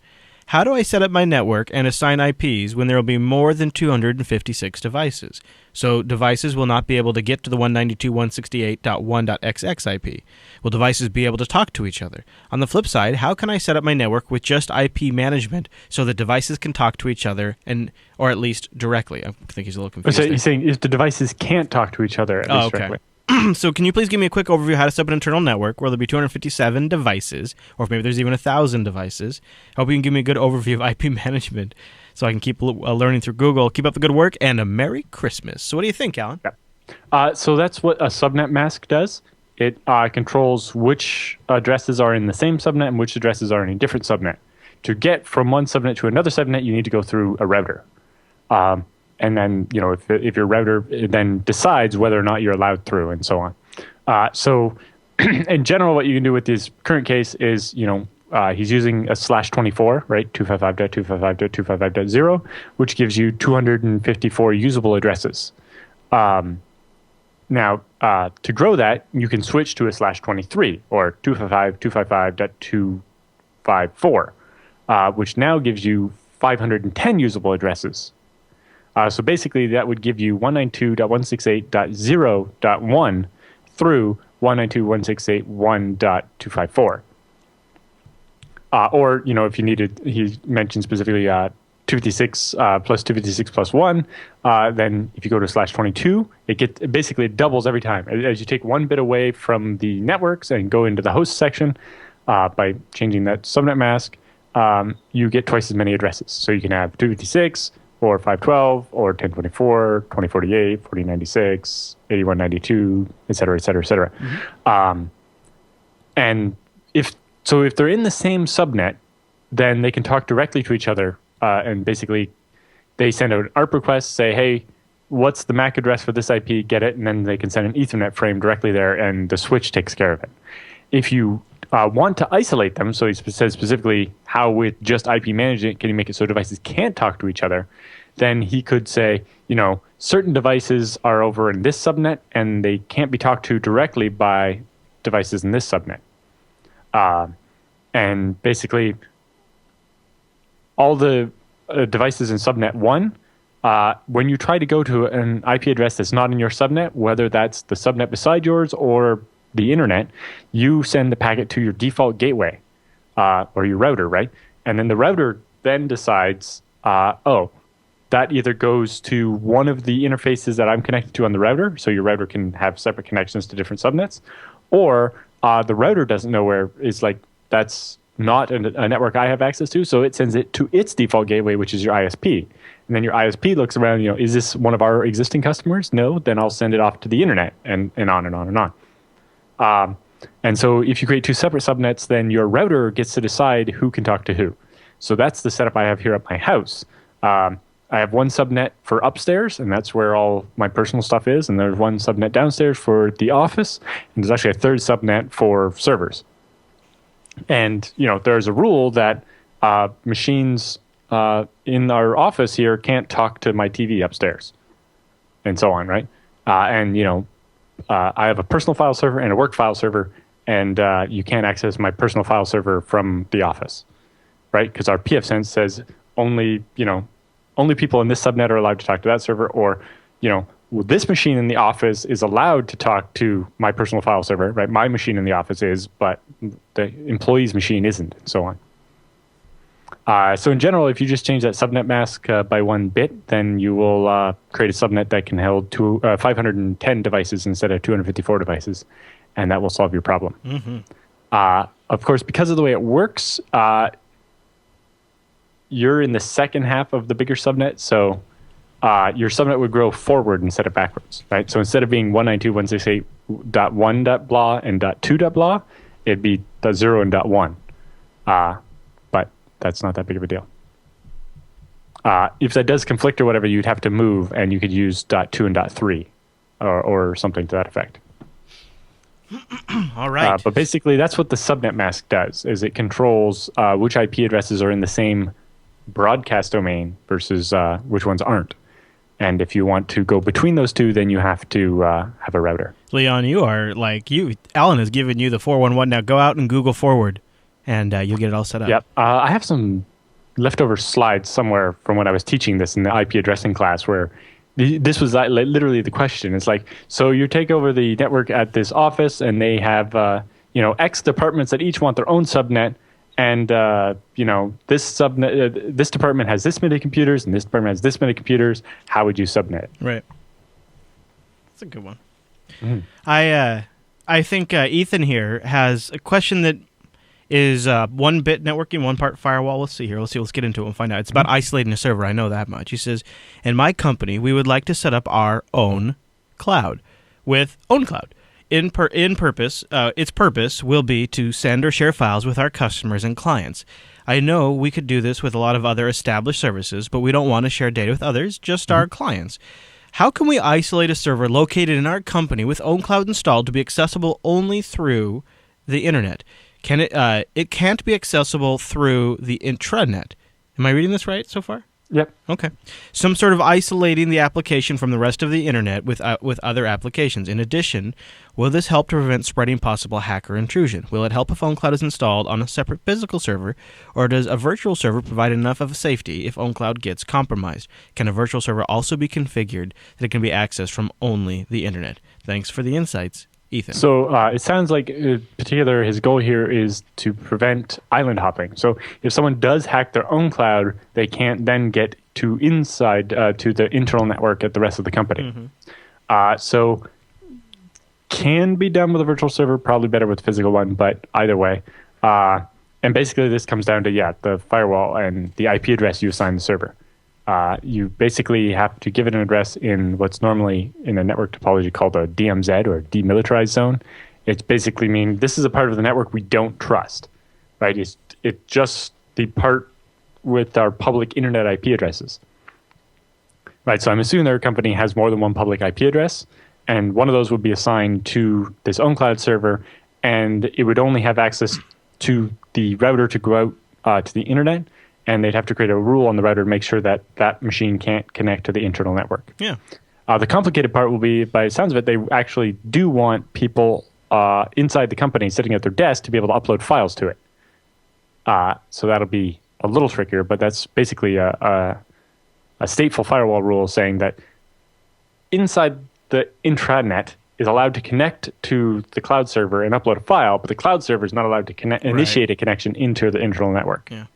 How do I set up my network and assign IPs when there will be more than 256 devices? So devices will not be able to get to the 192.168.1.xx IP. Will devices be able to talk to each other? On the flip side, how can I set up my network with just IP management so that devices can talk to each other, or at least directly? I think he's a little confused. So you're saying if the devices can't talk to each other, at least directly. So can you please give me a quick overview of how to set up an internal network where there'll be 257 devices, or maybe there's even 1,000 devices? I hope you can give me a good overview of IP management so I can keep learning through Google. Keep up the good work, and a Merry Christmas. So what do you think, Alan? Yeah. So that's what a subnet mask does. It controls which addresses are in the same subnet and which addresses are in a different subnet. To get from one subnet to another subnet, you need to go through a router. And then, if your router then decides whether or not you're allowed through and so on. So in general, what you can do with this current case is, he's using a /24, right? 255.255.255.0, which gives you 254 usable addresses. Now, to grow that, you can switch to a /23 or 255.255.254, which now gives you 510 usable addresses. So basically, that would give you 192.168.0.1 through 192.168.1.254. Or, if you needed, he mentioned specifically 256 plus 256 plus 1, then if you go to /22, it basically doubles every time. As you take one bit away from the networks and go into the host section by changing that subnet mask, you get twice as many addresses. So you can have 256, or 512, or 1024, 2048, 4096, 8192, et cetera, et cetera, et cetera. Mm-hmm. And if they're in the same subnet, then they can talk directly to each other. And basically, they send out an ARP request, say, hey, what's the MAC address for this IP? Get it, and then they can send an Ethernet frame directly there, and the switch takes care of it. If you want to isolate them, so he says specifically how with just IP management can you make it so devices can't talk to each other, then he could say, certain devices are over in this subnet and they can't be talked to directly by devices in this subnet. And basically, all the devices in subnet 1, when you try to go to an IP address that's not in your subnet, whether that's the subnet beside yours or the internet, you send the packet to your default gateway or your router, right? And then the router then decides, that either goes to one of the interfaces that I'm connected to on the router, so your router can have separate connections to different subnets, or the router doesn't know where it's like that's not a network I have access to, so it sends it to its default gateway, which is your ISP. And then your ISP looks around, is this one of our existing customers? No, then I'll send it off to the internet, and on and on and on. And so if you create two separate subnets, then your router gets to decide who can talk to who. So that's the setup I have here at my house. I have one subnet for upstairs, and that's where all my personal stuff is. And there's one subnet downstairs for the office. And there's actually a third subnet for servers. And, there's a rule that machines in our office here can't talk to my TV upstairs and so on, right? I have a personal file server and a work file server, and you can't access my personal file server from the office, right? Because our pfSense says only people in this subnet are allowed to talk to that server, or, this machine in the office is allowed to talk to my personal file server, right? My machine in the office is, but the employee's machine isn't, and so on. So in general, if you just change that subnet mask by 1 bit, then you will create a subnet that can hold 510 devices instead of 254 devices, and that will solve your problem. Mm-hmm. of course, because of the way it works, you're in the second half of the bigger subnet, so your subnet would grow forward instead of backwards, right? So instead of being 192.168.1.blah and .2.blah, it'd be .0 and .1. But that's not that big of a deal. If that does conflict or whatever, you'd have to move, and you could use .2 and .3 or something to that effect. All right. But basically, that's what the subnet mask does, is it controls which IP addresses are in the same broadcast domain versus which ones aren't. And if you want to go between those two, then you have to have a router. Leon, you are Alan has given you the 411. Now go out and Google forward, and you'll get it all set up. Yep. I have some leftover slides somewhere from when I was teaching this in the IP addressing class where this was literally the question. It's like, so you take over the network at this office, and they have X departments that each want their own subnet, and this subnet, this department has this many computers, and this department has this many computers. How would you subnet it? Right. That's a good one. Mm. I think Ethan here has a question that is 1-bit networking, 1 part firewall. Let's see here. Let's get into it and find out. It's about isolating a server. I know that much. He says, in my company, we would like to set up our own cloud with OwnCloud. Its purpose will be to send or share files with our customers and clients. I know we could do this with a lot of other established services, but we don't want to share data with others, just our clients. How can we isolate a server located in our company with OwnCloud installed to be accessible only through the internet? It can't be accessible through the intranet. Am I reading this right so far? Yep. Okay. Some sort of isolating the application from the rest of the internet with other applications. In addition, will this help to prevent spreading possible hacker intrusion? Will it help if OwnCloud is installed on a separate physical server, or does a virtual server provide enough of a safety if OwnCloud gets compromised? Can a virtual server also be configured that it can be accessed from only the internet? Thanks for the insights, Ethan. So it sounds like his goal here is to prevent island hopping. So if someone does hack their own cloud, they can't then get to inside to the internal network at the rest of the company. Mm-hmm. So can be done with a virtual server, probably better with a physical one, but either way. And basically this comes down to, the firewall and the IP address you assign the server. You basically have to give it an address in what's normally in a network topology called a DMZ, or demilitarized zone. It's basically mean this is a part of the network we don't trust, right? It's just the part with our public internet IP addresses, right? So I'm assuming their company has more than one public IP address, and one of those would be assigned to this OwnCloud server, and it would only have access to the router to go out to the internet. And they'd have to create a rule on the router to make sure that that machine can't connect to the internal network. Yeah. The complicated part will be, by the sounds of it, they actually do want people inside the company sitting at their desk to be able to upload files to it. So that'll be a little trickier, but that's basically a stateful firewall rule saying that inside the intranet is allowed to connect to the cloud server and upload a file, but the cloud server is not allowed to initiate a connection into the internal network. Yeah.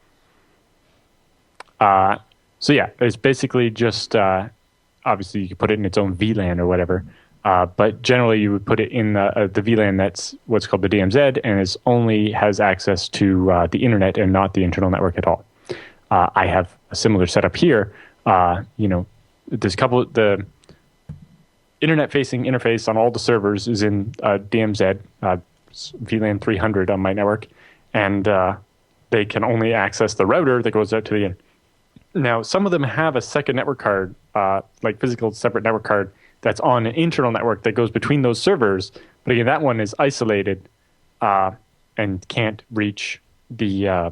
It's basically just, obviously you could put it in its own VLAN or whatever, but generally you would put it in the VLAN that's what's called the DMZ, and it only has access to the internet and not the internal network at all. I have a similar setup here. There's the internet-facing interface on all the servers is in DMZ, VLAN 300 on my network, and they can only access the router that goes out to the internet. Now, some of them have a second network card, like physical separate network card, that's on an internal network that goes between those servers. But again, that one is isolated and can't reach the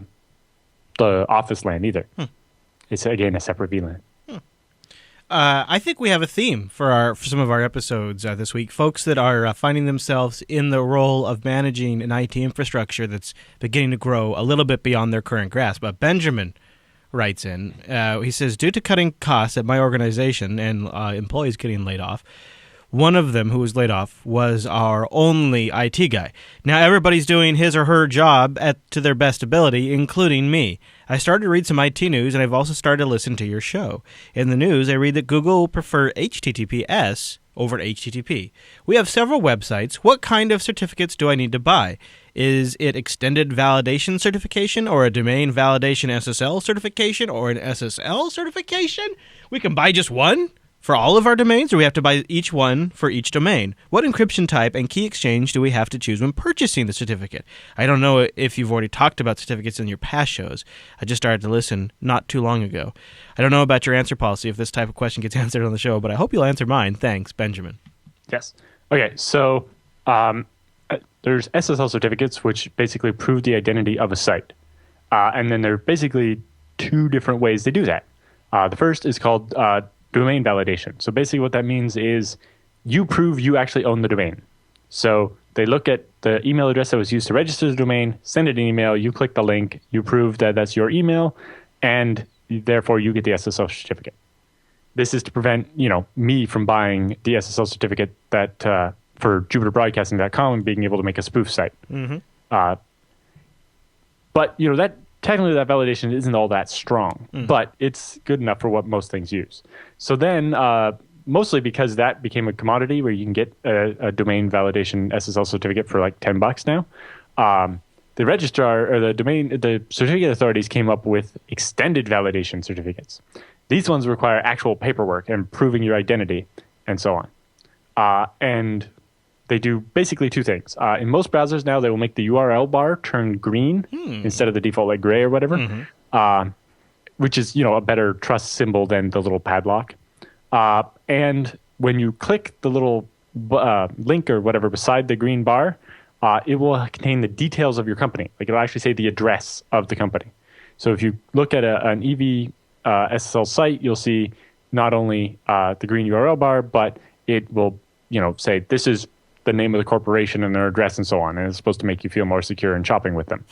office LAN either. It's, again, a separate VLAN. I think we have a theme for some of our episodes this week. Folks that are finding themselves in the role of managing an IT infrastructure that's beginning to grow a little bit beyond their current grasp. But Benjamin writes in, he says, due to cutting costs at my organization and employees getting laid off, one of them who was laid off was our only IT guy. Now everybody's doing his or her job to their best ability, including me. I started to read some IT news, and I've also started to listen to your show. In the news, I read that Google will prefer HTTPS over HTTP. We have several websites. What kind of certificates do I need to buy? Is it extended validation certification or a domain validation SSL certification or an SSL certification? We can buy just one for all of our domains, or we have to buy each one for each domain? What encryption type and key exchange do we have to choose when purchasing the certificate? I don't know if you've already talked about certificates in your past shows. I just started to listen not too long ago. I don't know about your answer policy if this type of question gets answered on the show, but I hope you'll answer mine. Thanks, Benjamin. Yes. Okay, so there's SSL certificates, which basically prove the identity of a site. And then there are basically two different ways they do that. The first is called domain validation. So basically what that means is you prove you actually own the domain. So they look at the email address that was used to register the domain, send it an email, you click the link, you prove that that's your email, and therefore you get the SSL certificate. This is to prevent, me from buying the SSL certificate that for JupiterBroadcasting.com and being able to make a spoof site. Mm-hmm. But that technically that validation isn't all that strong, but it's good enough for what most things use. So then, mostly because that became a commodity where you can get a domain validation SSL certificate for like $10 now. The registrar or the certificate authorities came up with extended validation certificates. These ones require actual paperwork and proving your identity and so on. And they do basically two things. In most browsers now, they will make the URL bar turn green instead of the default like gray or whatever, which is a better trust symbol than the little padlock. And when you click the little link or whatever beside the green bar, it will contain the details of your company. Like it'll actually say the address of the company. So if you look at an EV SSL site, you'll see not only the green URL bar, but it will say this is the name of the corporation and their address and so on. And it's supposed to make you feel more secure in shopping with them.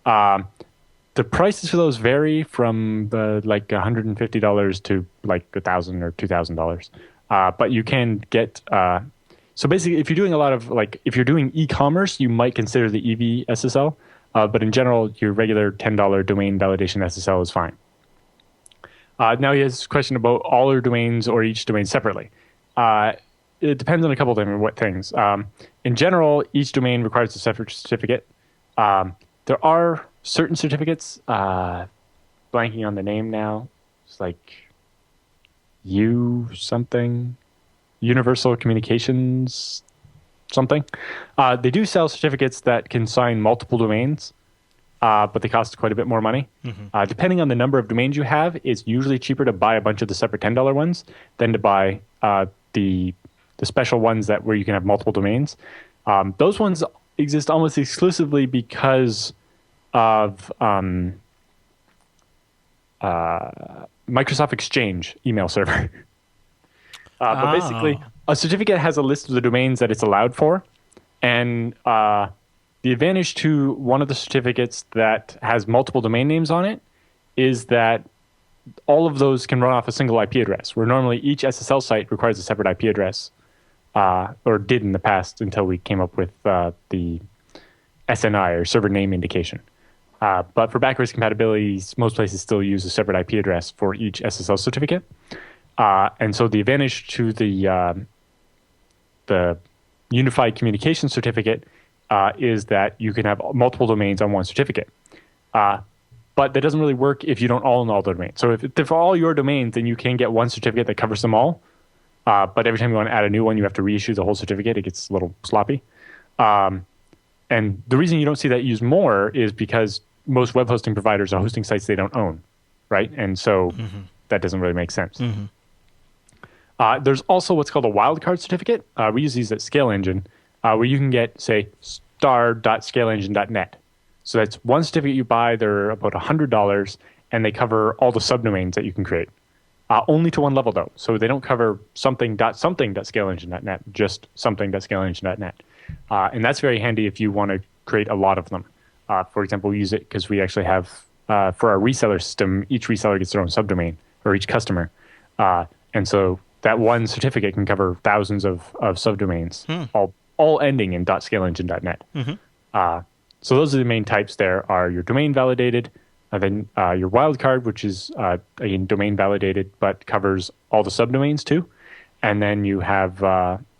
The prices for those vary from like $150 to like $1,000 or $2,000. But you can get, so basically if you're doing a lot of if you're doing e-commerce, you might consider the EV SSL. But in general, your regular $10 domain validation SSL is fine. Now he has a question about all your domains or each domain separately. It depends on a couple of different things. In general, each domain requires a separate certificate. There are certain certificates, blanking on the name now. It's like Universal Communications something. They do sell certificates that can sign multiple domains, but they cost quite a bit more money. Depending on the number of domains you have, it's usually cheaper to buy a bunch of the separate $10 ones than to buy the special ones where you can have multiple domains. Those ones exist almost exclusively because of Microsoft Exchange email server. But basically, a certificate has a list of the domains that it's allowed for. And the advantage to one of the certificates that has multiple domain names on it is that all of those can run off a single IP address, where normally each SSL site requires a separate IP address, or did in the past until we came up with the SNI, or server name indication. But for backwards compatibility, most places still use a separate IP address for each SSL certificate. And so the advantage to the unified communication certificate is that you can have multiple domains on one certificate. But that doesn't really work if you don't own all the domains. So if for all your domains, then you can get one certificate that covers them all. But every time you want to add a new one, you have to reissue the whole certificate. It gets a little sloppy. And the reason you don't see that used more is because most web hosting providers are hosting sites they don't own, right? And so that doesn't really make sense. There's also what's called a wildcard certificate. We use these at Scale Engine, where you can get, say, star.scaleengine.net. So that's one certificate you buy. They're about $100, and they cover all the subdomains that you can create. Only to one level, though. So they don't cover something.scaleengine.net, just something.scaleengine.net. And that's very handy if you want to create a lot of them. For example, we use it because we actually have, for our reseller system, each reseller gets their own subdomain, or each customer. And so that one certificate can cover thousands of subdomains, all ending in .scaleengine.net. So those are the main types. There are your domain validated, and then your wildcard, which is again domain validated but covers all the subdomains too. and then you have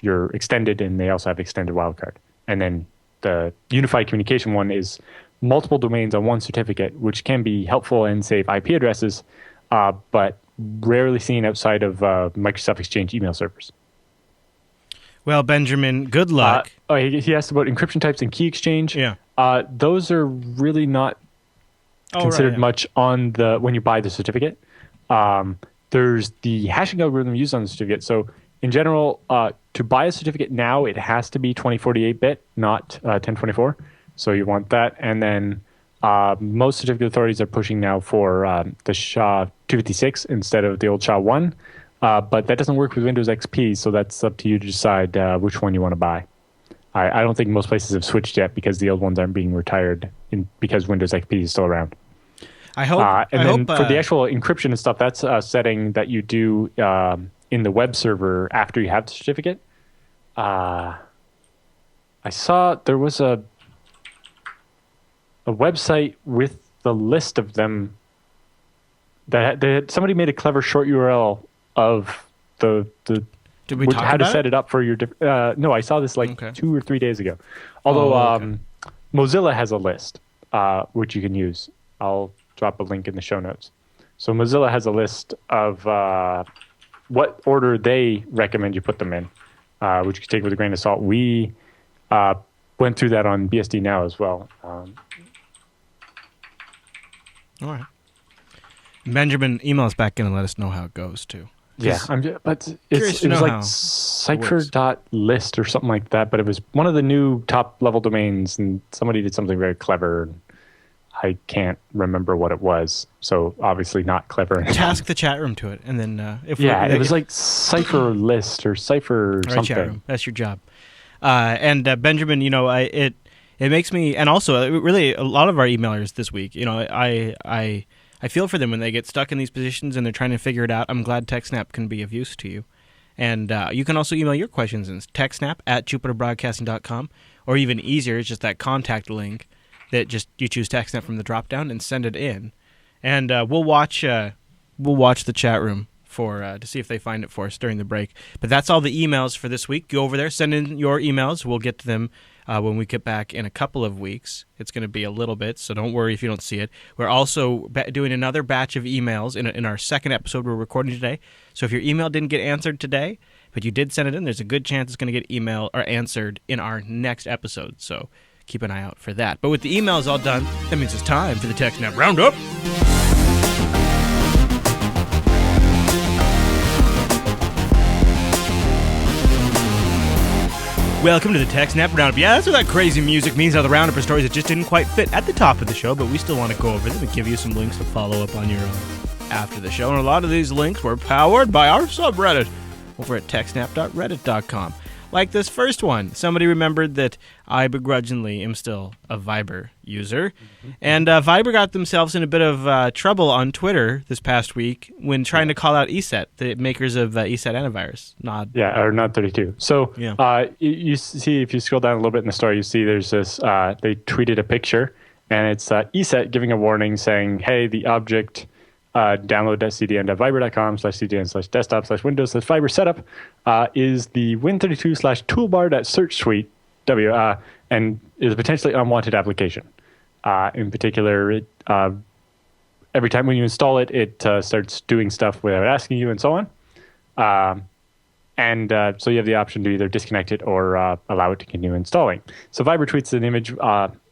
your extended, and they also have extended wildcard. And then the unified communication one is multiple domains on one certificate, which can be helpful and save IP addresses, but rarely seen outside of Microsoft Exchange email servers. Well, Benjamin, good luck. He asked about encryption types and key exchange. Yeah. Those are really not considered much on when you buy the certificate. There's the hashing algorithm used on the certificate. So in general, to buy a certificate now, it has to be 2048-bit, not 1024. So you want that. And then most certificate authorities are pushing now for the SHA-256 instead of the old SHA-1. But that doesn't work with Windows XP, so that's up to you to decide which one you want to buy. I don't think most places have switched yet because the old ones aren't being retired because Windows XP is still around. I hope. For the actual encryption and stuff, that's a setting that you do in the web server after you have the certificate. I saw there was a website with the list of them that somebody made a clever short URL of the Did we talk how about to set it up for your no, I saw this 2 or 3 days ago. Although Mozilla has a list which you can use. I'll drop a link in the show notes. So Mozilla has a list of what order they recommend you put them in, which you can take with a grain of salt. We went through that on BSD Now as well. All right. Benjamin, email us back in and let us know how it goes too. Yeah, but it was like cipher.list or something like that, but it was one of the new top level domains, and somebody did something very clever. I can't remember what it was, so obviously not clever. Task the chat room to it, and then it was like cipher list or cipher something. Chat room. That's your job. And Benjamin, it makes me, and also really a lot of our emailers this week, I feel for them when they get stuck in these positions and they're trying to figure it out. I'm glad TechSNAP can be of use to you. And you can also email your questions in techsnap@jupiterbroadcasting.com, or even easier, it's just that contact link that just you choose TechSNAP from the drop-down and send it in. And we'll watch the chat room to see if they find it for us during the break. But that's all the emails for this week. Go over there, send in your emails. We'll get to them when we get back in a couple of weeks. It's going to be a little bit, so don't worry if you don't see it. We're also doing another batch of emails in our second episode we're recording today. So if your email didn't get answered today, but you did send it in, there's a good chance it's going to get emailed or answered in our next episode. So keep an eye out for that. But with the emails all done, that means it's time for the TechSNAP Roundup. Welcome to the TechSNAP Roundup. Yeah, that's what that crazy music means. Now, the Roundup are stories that just didn't quite fit at the top of the show, but we still want to go over them and give you some links to follow up on your own after the show. And a lot of these links were powered by our subreddit over at techsnap.reddit.com. Like this first one. Somebody remembered that I begrudgingly am still a Viber user. Mm-hmm. And Viber got themselves in a bit of trouble on Twitter this past week when trying to call out ESET, the makers of ESET antivirus. Or Nod 32. So you see, if you scroll down a little bit in the story, you see there's this, they tweeted a picture, and it's ESET giving a warning saying, hey, the object download.cdn.viber.com/cdn/desktop/windows/Viber setup is the win32/toolbar.search suite and is a potentially unwanted application. In particular, every time when you install it, it starts doing stuff without asking you and so on. So you have the option to either disconnect it or allow it to continue installing. So Viber tweets an image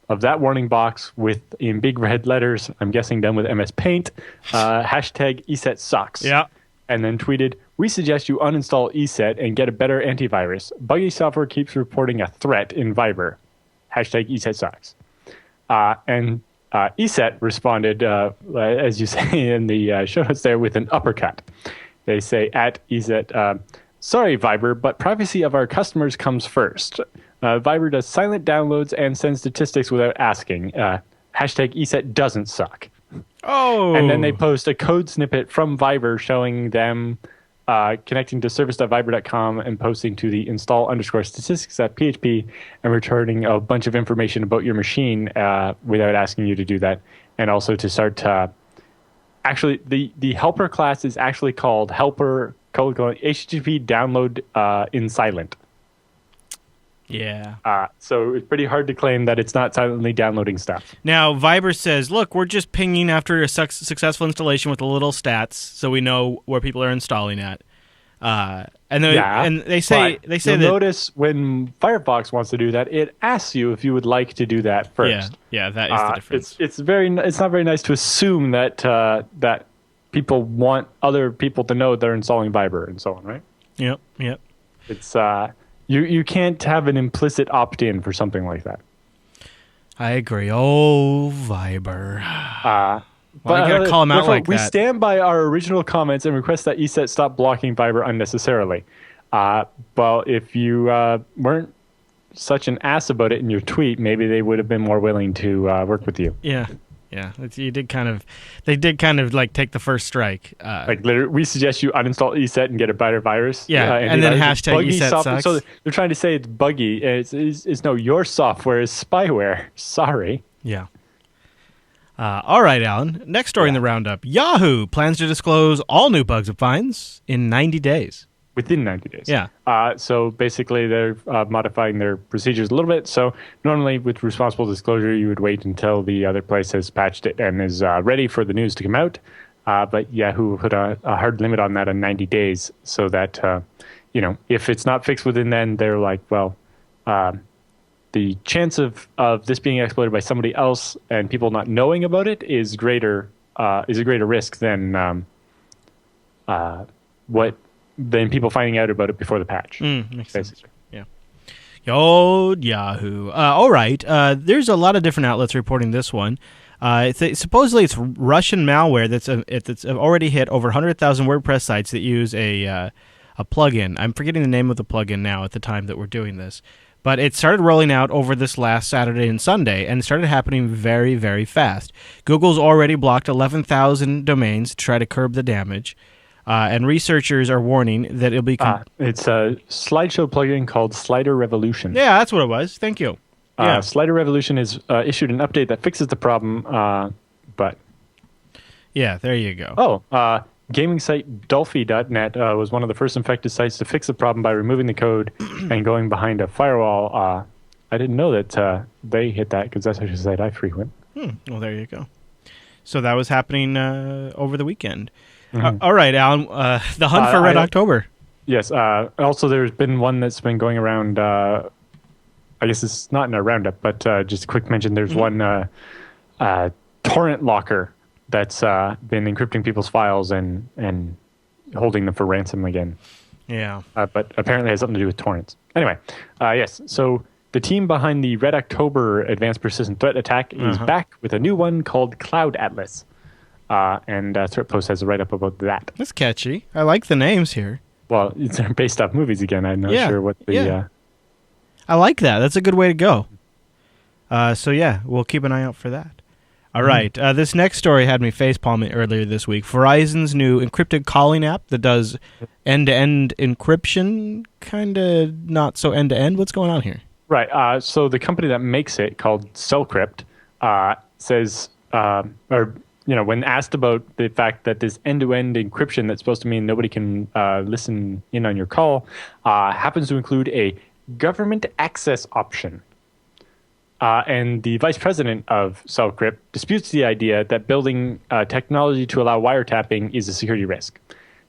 of that warning box in big red letters, I'm guessing done with MS Paint, hashtag ESET sucks. Yeah. And then tweeted, we suggest you uninstall ESET and get a better antivirus. Buggy software keeps reporting a threat in Viber. Hashtag ESET sucks. And ESET responded, as you say in the show notes there, with an uppercut. They say at ESET, sorry, Viber, but privacy of our customers comes first. Viber does silent downloads and sends statistics without asking. Hashtag ESET doesn't suck. Oh. And then they post a code snippet from Viber showing them connecting to service.viber.com and posting to the install_statistics.php and returning a bunch of information about your machine without asking you to do that. And also to start actually, the helper class is actually called helper HTTP download in silent. Yeah. So it's pretty hard to claim that it's not silently downloading stuff. Now, Viber says, look, we're just pinging after a successful installation with the little stats so we know where people are installing at. And they say that notice when Firefox wants to do that, it asks you if you would like to do that first. Yeah, that is the difference. It's not very nice to assume that that people want other people to know they're installing Viber and so on, right? Yep. It's you can't have an implicit opt-in for something like that. I agree. Oh, Viber. Why you gotta call them out like that? We stand by our original comments and request that ESET stop blocking Viber unnecessarily. But if you weren't such an ass about it in your tweet, maybe they would have been more willing to work with you. Yeah. They did kind of like take the first strike. Like literally, we suggest you uninstall ESET and get a better virus. Yeah, and then hashtag ESET sucks. So they're trying to say it's buggy. It's no, your software is spyware. Sorry. Yeah. All right, Alan. Next story in the roundup. Yahoo plans to disclose all new bugs it finds in 90 days. Within 90 days. Yeah. So basically, they're modifying their procedures a little bit. So normally, with responsible disclosure, you would wait until the other place has patched it and is ready for the news to come out. But Yahoo put a hard limit on that on 90 days, so that if it's not fixed within then, they're like, well, the chance of this being exploited by somebody else and people not knowing about it is a greater risk than people finding out about it before the patch. Makes sense. Yeah. Old Yahoo. All right. There's a lot of different outlets reporting this one. Supposedly it's Russian malware that's already hit over 100,000 WordPress sites that use a plugin. I'm forgetting the name of the plugin now at the time that we're doing this. But it started rolling out over this last Saturday and Sunday, and it started happening very, very fast. Google's already blocked 11,000 domains to try to curb the damage. And researchers are warning that it'll be... it's a slideshow plugin called Slider Revolution. Yeah, that's what it was. Thank you. Yeah. Slider Revolution has issued an update that fixes the problem, but... Yeah, there you go. Gaming site Dolphy.net was one of the first infected sites to fix the problem by removing the code and going behind a firewall. I didn't know that they hit that because that's actually a site I frequent. Well, there you go. So that was happening over the weekend. Mm-hmm. All right, Alan, the hunt for Red October. Yes. Also, there's been one that's been going around. I guess it's not in a roundup, but just a quick mention. There's one torrent locker that's been encrypting people's files and holding them for ransom again. Yeah. But apparently it has something to do with torrents. Anyway, yes. So the team behind the Red October Advanced Persistent Threat Attack is back with a new one called Cloud Atlas. And Threat Post has a write-up about that. That's catchy. I like the names here. Well, it's based off movies again. I'm not sure what the... I like that. That's a good way to go. So, yeah, we'll keep an eye out for that. All right. This next story had me facepalming earlier this week. Verizon's new encrypted calling app that does end-to-end encryption, kind of not so end-to-end. What's going on here? Right. So the company that makes it, called Cellcrypt, says, when asked about the fact that this end-to-end encryption that's supposed to mean nobody can listen in on your call happens to include a government access option. And the vice president of Cellcrypt disputes the idea that building technology to allow wiretapping is a security risk.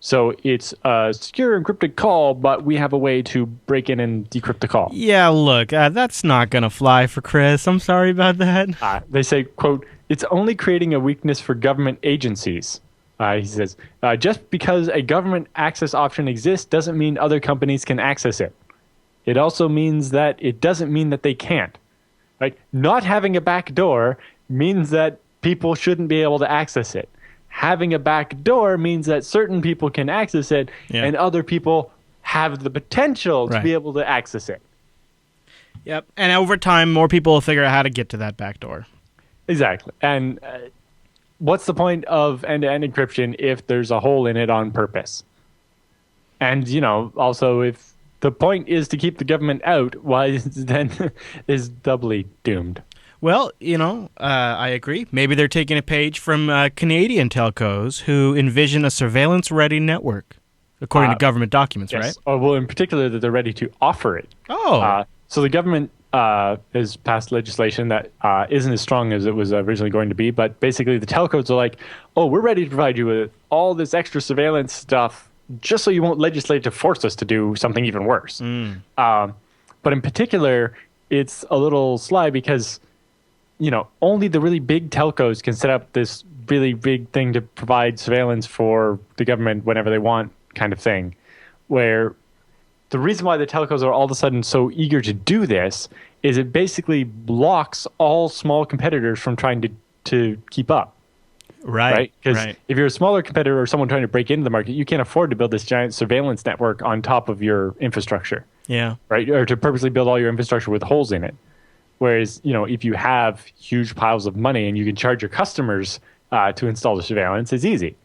So it's a secure encrypted call, but we have a way to break in and decrypt the call. Yeah, look, that's not going to fly for Chris. I'm sorry about that. They say, quote, it's only creating a weakness for government agencies. He says, just because a government access option exists doesn't mean other companies can access it. It also means that it doesn't mean that they can't. Like, not having a back door means that people shouldn't be able to access it. Having a back door means that certain people can access it and other people have the potential to be able to access it. Yep. And over time, more people will figure out how to get to that back door. Exactly. And what's the point of end-to-end encryption if there's a hole in it on purpose? And, also if the point is to keep the government out, why then is doubly doomed? Well, I agree. Maybe they're taking a page from Canadian telcos who envision a surveillance-ready network. according to government documents, yes. right? Oh, well, in particular, that they're ready to offer it. Oh. So the government has passed legislation that isn't as strong as it was originally going to be, but basically the telcos are like, oh, we're ready to provide you with all this extra surveillance stuff just so you won't legislate to force us to do something even worse. But in particular, it's a little sly because, only the really big telcos can set up this really big thing to provide surveillance for the government whenever they want kind of thing, where the reason why the telcos are all of a sudden so eager to do this is it basically blocks all small competitors from trying to keep up. Right. Because if you're a smaller competitor or someone trying to break into the market, you can't afford to build this giant surveillance network on top of your infrastructure. Yeah. Right. Or to purposely build all your infrastructure with holes in it. Whereas, if you have huge piles of money and you can charge your customers to install the surveillance, it's easy.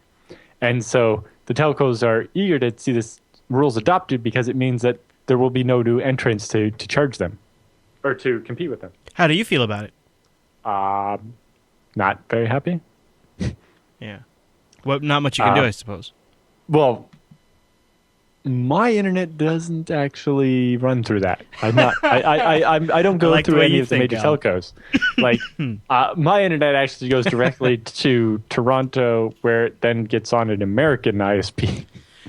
And so the telcos are eager to see this rules adopted because it means that there will be no new entrants to charge them or to compete with them. How do you feel about it? Not very happy. Yeah. Well, not much you can do, I suppose. Well, my internet doesn't actually run through that. I'm not. I don't go through any of the major telcos. Like my internet actually goes directly to Toronto, where it then gets on an American ISP.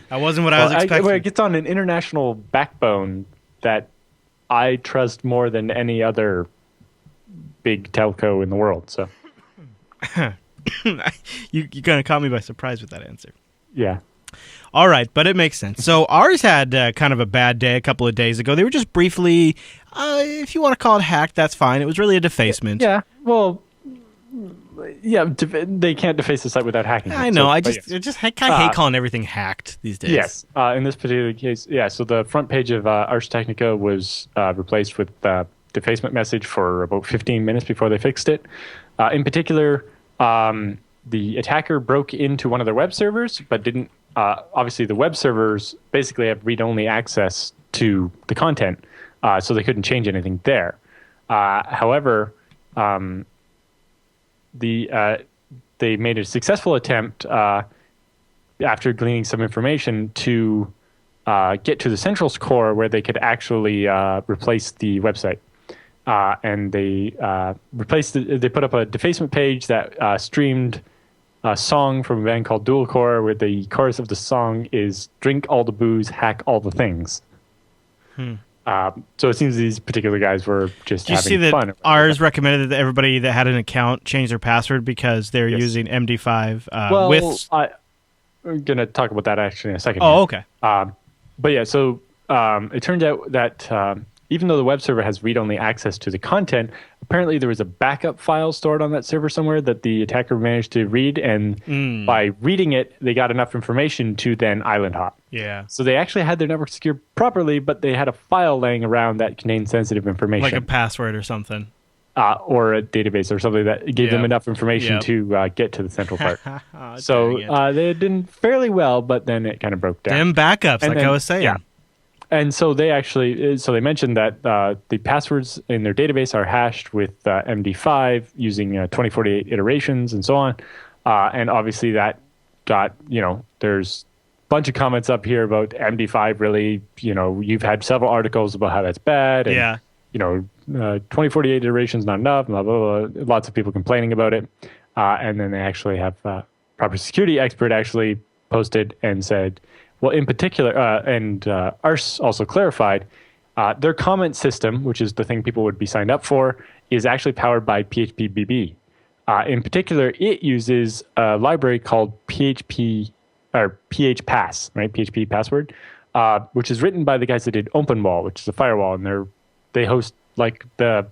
That wasn't what I was expecting. Where it gets on an international backbone that I trust more than any other big telco in the world. So. You kind of caught me by surprise with that answer. Yeah. All right, but it makes sense. So ours had kind of a bad day a couple of days ago. They were just briefly, if you want to call it hacked, that's fine. It was really a defacement. Yeah, well, yeah, they can't deface the site without hacking. I know. I just kind of hate calling everything hacked these days. Yes. In this particular case, yeah. So the front page of Ars Technica was replaced with defacement message for about 15 minutes before they fixed it. In particular, the attacker broke into one of their web servers, but didn't. Obviously, the web servers basically have read-only access to the content, so they couldn't change anything there. However, they made a successful attempt after gleaning some information to get to the central's core where they could actually replace the website. And they they put up a defacement page that streamed a song from a band called Dual Core, where the chorus of the song is "Drink all the booze, hack all the things." So it seems these particular guys were just having fun. Did you see that ours recommended that everybody that had an account change their password because they're using MD5 with... I'm going to talk about that actually in a second. Oh, okay. But yeah, so it turned out that even though the web server has read-only access to the content, apparently there was a backup file stored on that server somewhere that the attacker managed to read, and by reading it, they got enough information to then island hop. Yeah. So they actually had their network secured properly, but they had a file laying around that contained sensitive information. Like a password or something. Or a database or something that gave them enough information to get to the central part. So they did fairly well, but then it kind of broke down. Them backups, I was saying. Yeah. And so they actually, they mentioned that the passwords in their database are hashed with MD5 using 2048 iterations and so on. And obviously that got, there's a bunch of comments up here about MD5 really, you've had several articles about how that's bad. And, 2048 iterations not enough, blah, blah, blah. Lots of people complaining about it. And then they actually have proper security expert actually posted and said, well, in particular, and Ars also clarified, their comment system, which is the thing people would be signed up for, is actually powered by PHPBB. In particular, it uses a library called PHPass, right? PHP password, which is written by the guys that did OpenWall, which is a firewall, and they host like the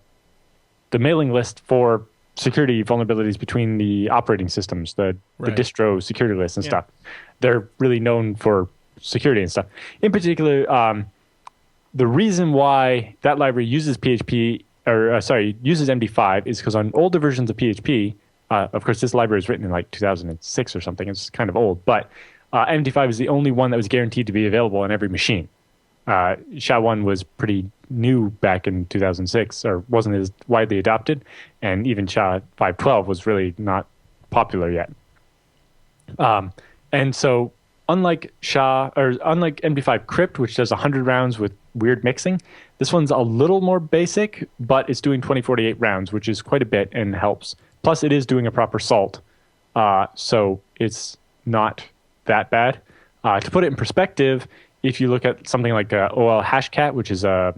mailing list for security vulnerabilities between the operating systems, the distro security lists and stuff. They're really known for security and stuff. In particular, the reason why that library uses PHP, uses MD5 is because on older versions of PHP, of course, this library was written in like 2006 or something. It's kind of old, but MD5 is the only one that was guaranteed to be available on every machine. SHA-1 was pretty new back in 2006, or wasn't as widely adopted, and even SHA-512 was really not popular yet. And so unlike MD5 Crypt, which does 100 rounds with weird mixing, this one's a little more basic, but it's doing 2048 rounds, which is quite a bit and helps. Plus, it is doing a proper salt, so it's not that bad. To put it in perspective, if you look at something like OL Hashcat, which is a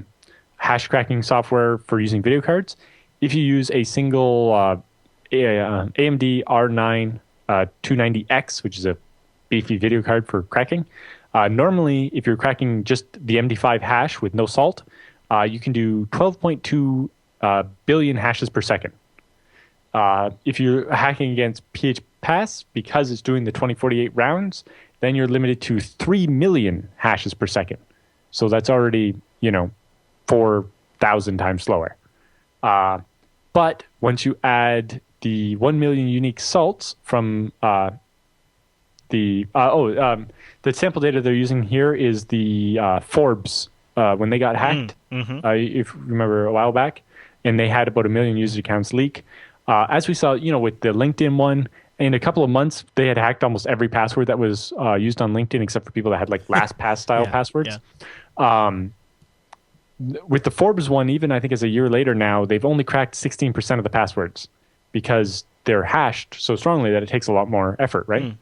hash cracking software for using video cards, if you use a single AMD R9 290X, which is a beefy video card for cracking, normally if you're cracking just the MD5 hash with no salt, you can do 12.2 billion hashes per second. If you're hacking against PHPass, because it's doing the 2048 rounds, then you're limited to 3 million hashes per second. So that's already, 4,000 times slower. But once you add the 1 million unique salts from the sample data they're using here is the Forbes when they got hacked, if you remember a while back, and they had about 1 million user accounts leak. As we saw, with the LinkedIn one, in a couple of months, they had hacked almost every password that was used on LinkedIn, except for people that had like LastPass style passwords. Yeah. With the Forbes one, even I think as a year later now, they've only cracked 16% of the passwords because they're hashed so strongly that it takes a lot more effort, right?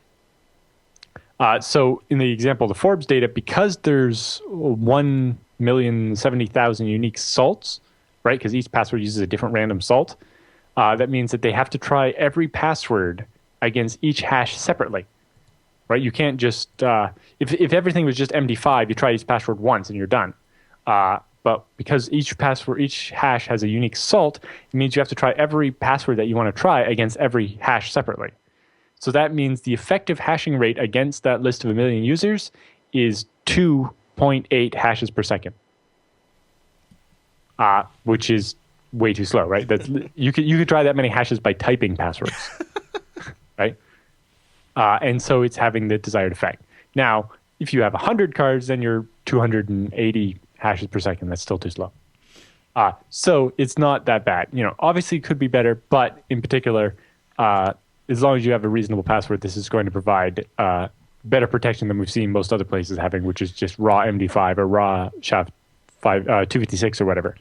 So in the example of the Forbes data, because there's 1,070,000 unique salts, right? Because each password uses a different random salt. That means that they have to try every password against each hash separately, right? You can't just, if everything was just MD5, you try each password once and you're done. But because each hash has a unique salt, it means you have to try every password that you want to try against every hash separately. So that means the effective hashing rate against that list of 1 million users is 2.8 hashes per second, which is way too slow, right? You could try that many hashes by typing passwords, right? And so it's having the desired effect. Now, if you have 100 cards, then you're 280 hashes per second. That's still too slow. So it's not that bad. Obviously it could be better, but in particular, as long as you have a reasonable password, this is going to provide better protection than we've seen most other places having, which is just raw MD5 or raw SHA-256 or whatever.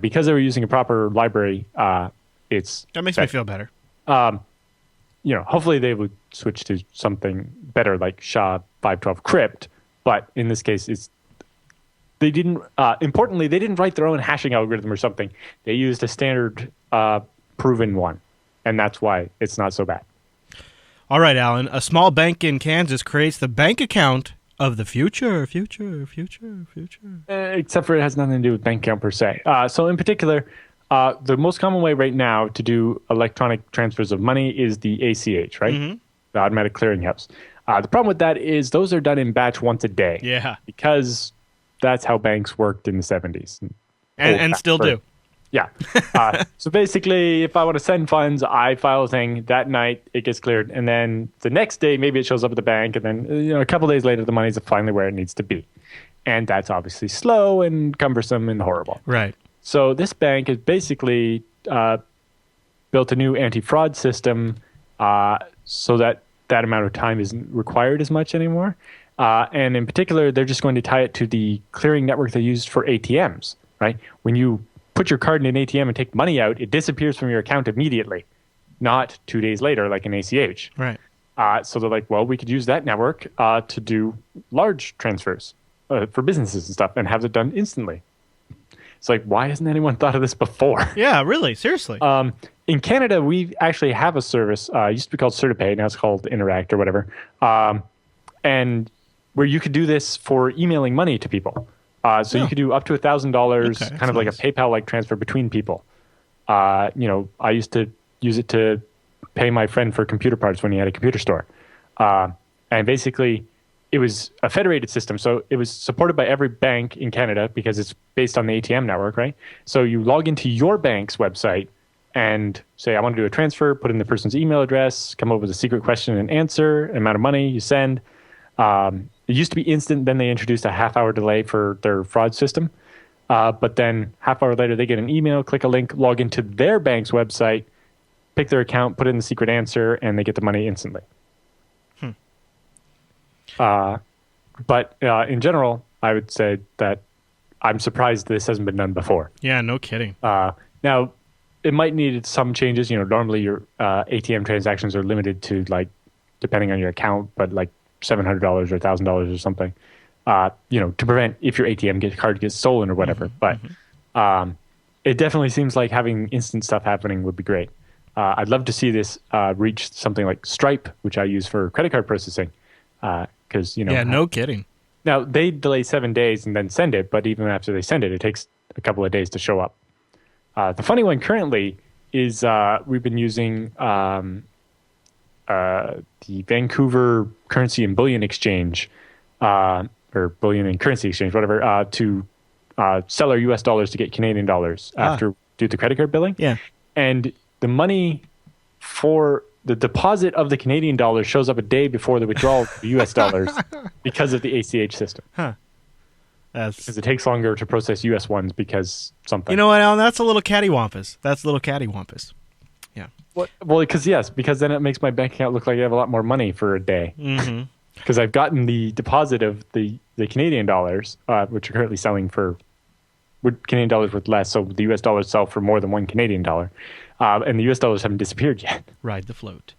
Because they were using a proper library, that makes me feel better. Hopefully they would switch to something better like SHA-512 Crypt, but in this case, they didn't write their own hashing algorithm or something. They used a standard proven one, and that's why it's not so bad. All right, Alan. A small bank in Kansas creates the bank account of the future. Except for it has nothing to do with bank account per se. So in particular, the most common way right now to do electronic transfers of money is the ACH, right? Mm-hmm. The automatic clearinghouse. The problem with that is those are done in batch once a day. Yeah. Because that's how banks worked in the 70s. And still do. Yeah. So basically, if I want to send funds, I file a thing. That night, it gets cleared. And then the next day, maybe it shows up at the bank. And then a couple days later, the money's finally where it needs to be. And that's obviously slow and cumbersome and horrible. Right. So this bank has basically built a new anti-fraud system so that amount of time isn't required as much anymore. And in particular, they're just going to tie it to the clearing network they used for ATMs, right? When you put your card in an ATM and take money out, it disappears from your account immediately, not 2 days later like an ACH. Right. So they're like, well, we could use that network to do large transfers for businesses and stuff and have it done instantly. It's like, why hasn't anyone thought of this before? Yeah, really, seriously. In Canada, we actually have a service. It used to be called CertaPay, now it's called Interact or whatever. And where you could do this for emailing money to people. You could do up to $1,000, kind of like a PayPal-like transfer between people. I used to use it to pay my friend for computer parts when he had a computer store. And basically, it was a federated system. So it was supported by every bank in Canada because it's based on the ATM network, right? So you log into your bank's website and say, I want to do a transfer, put in the person's email address, come up with a secret question and answer, amount of money you send. It used to be instant. Then they introduced a half-hour delay for their fraud system. But then half-hour later, they get an email, click a link, log into their bank's website, pick their account, put in the secret answer, and they get the money instantly. But in general, I would say that I'm surprised this hasn't been done before. Yeah, no kidding. Now, it might need some changes. Normally your ATM transactions are limited to, like, depending on your account, but like $700 or $1,000 or something. To prevent if your card gets stolen or whatever. But it definitely seems like having instant stuff happening would be great. I'd love to see this reach something like Stripe, which I use for credit card processing. Because yeah, no kidding. Now they delay 7 days and then send it, but even after they send it, it takes a couple of days to show up. The funny one currently is we've been using the Vancouver Currency and Bullion Exchange, or Bullion and Currency Exchange, whatever, to sell our US dollars to get Canadian dollars after do the credit card billing. Yeah. And the money for the deposit of the Canadian dollars shows up a day before the withdrawal of the US dollars because of the ACH system. Huh. Because it takes longer to process US ones because something. You know what, Alan? That's a little cattywampus. Yeah. Well, because then it makes my bank account look like I have a lot more money for a day. Because I've gotten the deposit of the Canadian dollars, which are currently selling for Canadian dollars worth less. So the US dollars sell for more than one Canadian dollar. And the US dollars haven't disappeared yet. Ride the float.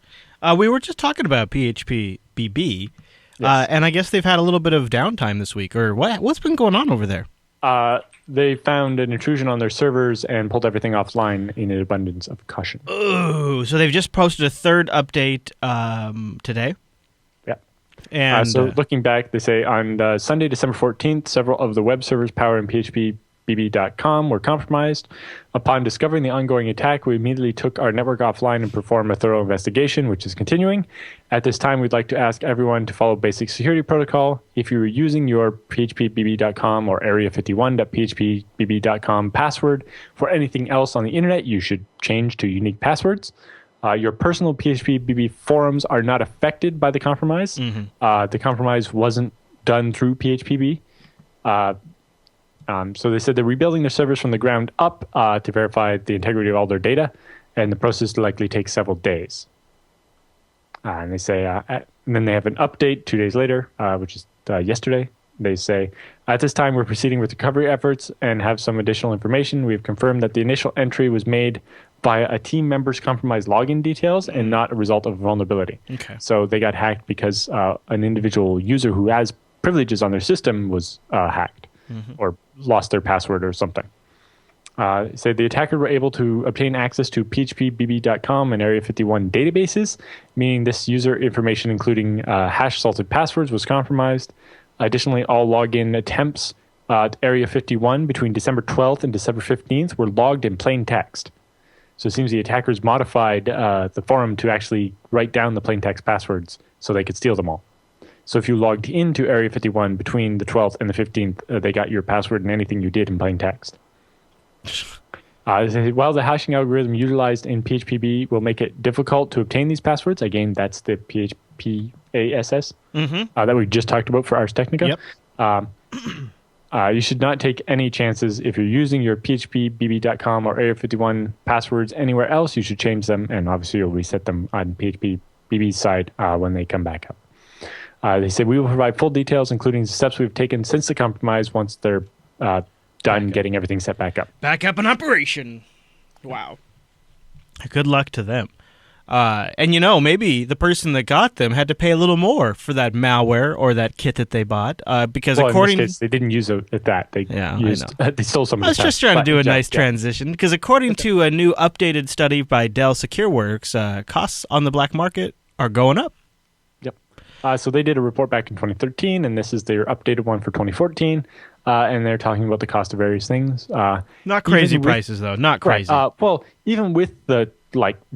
We were just talking about PHP BB. Yes. And I guess they've had a little bit of downtime this week. Or what's been going on over there? They found an intrusion on their servers and pulled everything offline in an abundance of caution. Oh, so they've just posted a third update today? Yeah. And so looking back, they say on Sunday, December 14th, several of the web servers powered in phpbb.com were compromised. Upon discovering the ongoing attack, we immediately took our network offline and performed a thorough investigation, which is continuing. At this time, we'd like to ask everyone to follow basic security protocol. If you were using your phpbb.com or area51.phpbb.com password for anything else on the internet, you should change to unique passwords. Your personal PHPBB forums are not affected by the compromise. The compromise wasn't done through PHPB. So they said they're rebuilding their servers from the ground up to verify the integrity of all their data, and the process likely takes several days. And they say, and then they have an update 2 days later, which is yesterday. They say, at this time, we're proceeding with recovery efforts and have some additional information. We have confirmed that the initial entry was made via a team member's compromised login details and not a result of a vulnerability. Okay. So they got hacked because an individual user who has privileges on their system was hacked or lost their password or something. Say the attackers were able to obtain access to phpbb.com and Area 51 databases, meaning this user information, including hash-salted passwords, was compromised. Additionally, all login attempts at Area 51 between December 12th and December 15th were logged in plain text. So it seems the attackers modified the forum to actually write down the plain text passwords so they could steal them all. So if you logged into Area 51 between the 12th and the 15th, they got your password and anything you did in plain text. While the hashing algorithm utilized in PHPB will make it difficult to obtain these passwords, again, that's the PHPASS that we just talked about for Ars Technica. Yep. You should not take any chances. If you're using your phpbb.com or Area 51 passwords anywhere else, you should change them, and obviously you'll reset them on PHPBB's side when they come back up. They said we will provide full details, including the steps we've taken since the compromise once they're done getting everything set back up. Back up in operation. Wow. Good luck to them. And maybe the person that got them had to pay a little more for that malware or that kit that they bought, because according in this case, they didn't use it at that. They they stole some of the I was just trying to do a nice transition, because according to a new updated study by Dell SecureWorks, costs on the black market are going up. Yep. So they did a report back in 2013, and this is their updated one for 2014. And they're talking about the cost of various things. Not crazy prices, though. Not crazy. Right. Well, even with the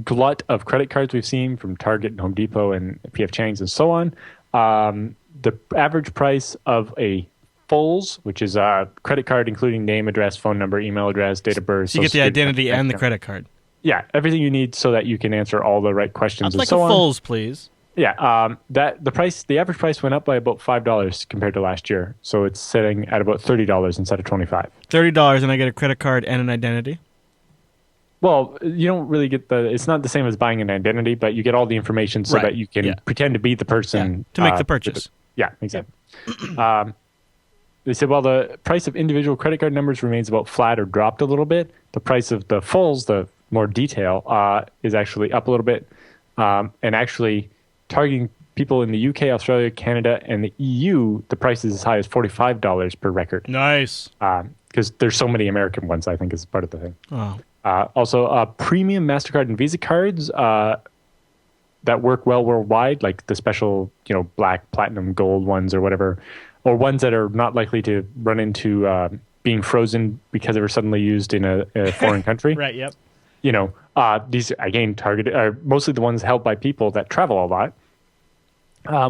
glut of credit cards we've seen from Target and Home Depot and PF Chang's and so on, the average price of a Fulls, which is a credit card including name, address, phone number, email address, date of birth. So you get the identity and the credit card. Yeah, everything you need so that you can answer all the right questions and so on. I'd like a Fulls, please. Yeah, the average price went up by about $5 compared to last year, so it's sitting at about $30 instead of $25. $30, and I get a credit card and an identity. Well, you don't really get it's not the same as buying an identity, but you get all the information so that you can pretend to be the person to make the purchase. Yeah, exactly. They said while the price of individual credit card numbers remains about flat or dropped a little bit, the price of the fulls, the more detail, is actually up a little bit, and actually targeting people in the UK, Australia, Canada, and the EU, the price is as high as $45 per record. Nice. Because there's so many American ones, I think, is part of the thing. Oh. Also, premium MasterCard and Visa cards that work well worldwide, like the special, black, platinum, gold ones or whatever, or ones that are not likely to run into being frozen because they were suddenly used in a foreign country. Right, yep. These, again, targeted are mostly the ones held by people that travel a lot.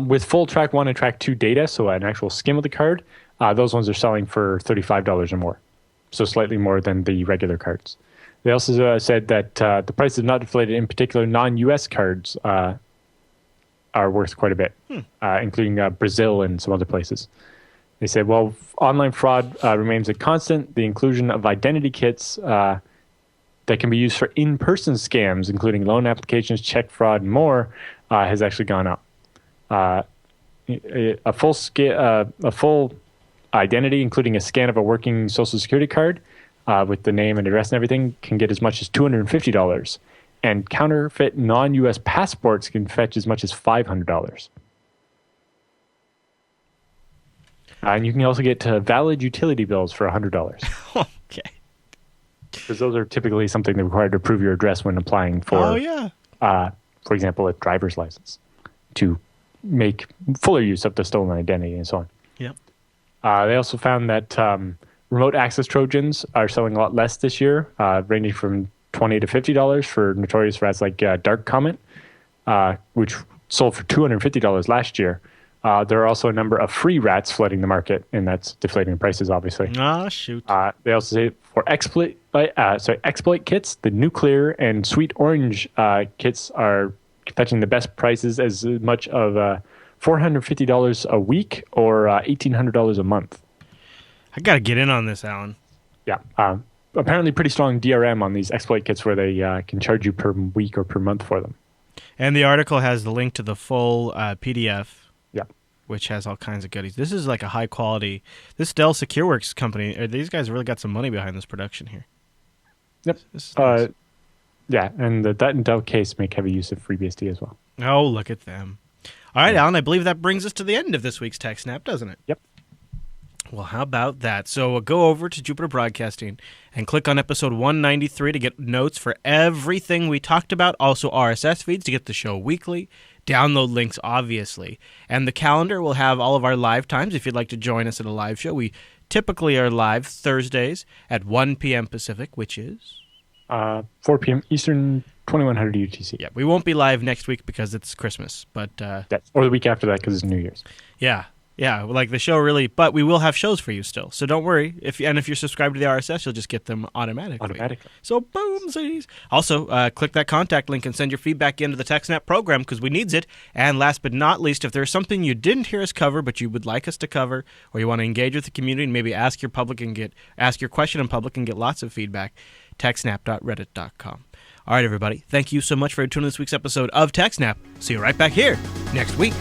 With full Track 1 and Track 2 data, so an actual skim of the card, those ones are selling for $35 or more, so slightly more than the regular cards. They also said that the price is not deflated. In particular, non-U.S. cards are worth quite a bit, including Brazil and some other places. They said, well, online fraud remains a constant. The inclusion of identity kits that can be used for in-person scams, including loan applications, check fraud, and more, has actually gone up. A full identity, including a scan of a working Social Security card with the name and address and everything, can get as much as $250. And counterfeit non-U.S. passports can fetch as much as $500. And you can also get valid utility bills for $100. Okay. Because those are typically something that required to prove your address when applying for, for example, a driver's license, to make fuller use of the stolen identity and so on. Yep. They also found that remote access Trojans are selling a lot less this year, ranging from $20 to $50 for notorious rats like Dark Comet, which sold for $250 last year. There are also a number of free rats flooding the market, and that's deflating prices, obviously. Ah, shoot. They also say for exploit kits, the nuclear and sweet orange kits are fetching the best prices, as much of $450 a week or $1,800 a month. I got to get in on this, Alan. Yeah. Apparently pretty strong DRM on these exploit kits where they can charge you per week or per month for them. And the article has the link to the full PDF. Yeah. Which has all kinds of goodies. This is like a high quality. This Dell SecureWorks company, these guys really got some money behind this production here. Yep. This is nice. Yeah, and that and Dell case make heavy use of FreeBSD as well. Oh, look at them. All right, Alan, I believe that brings us to the end of this week's TechSNAP, doesn't it? Yep. Well, how about that? So go over to Jupiter Broadcasting and click on episode 193 to get notes for everything we talked about. Also RSS feeds to get the show weekly. Download links, obviously. And the calendar will have all of our live times if you'd like to join us at a live show. We typically are live Thursdays at 1 p.m. Pacific, which is 4 p.m. Eastern, 2100 UTC. Yeah, we won't be live next week because it's Christmas, but or the week after that because it's New Year's. Yeah, like the show really, but we will have shows for you still. So don't worry. If you're subscribed to the RSS, you'll just get them automatically. So boomsies. Also, click that contact link and send your feedback into the TechSNAP program because we needs it. And last but not least, if there's something you didn't hear us cover but you would like us to cover, or you want to engage with the community and maybe ask your question in public and get lots of feedback, techsnap.reddit.com. All right, everybody. Thank you so much for tuning in this week's episode of TechSNAP. See you right back here next week.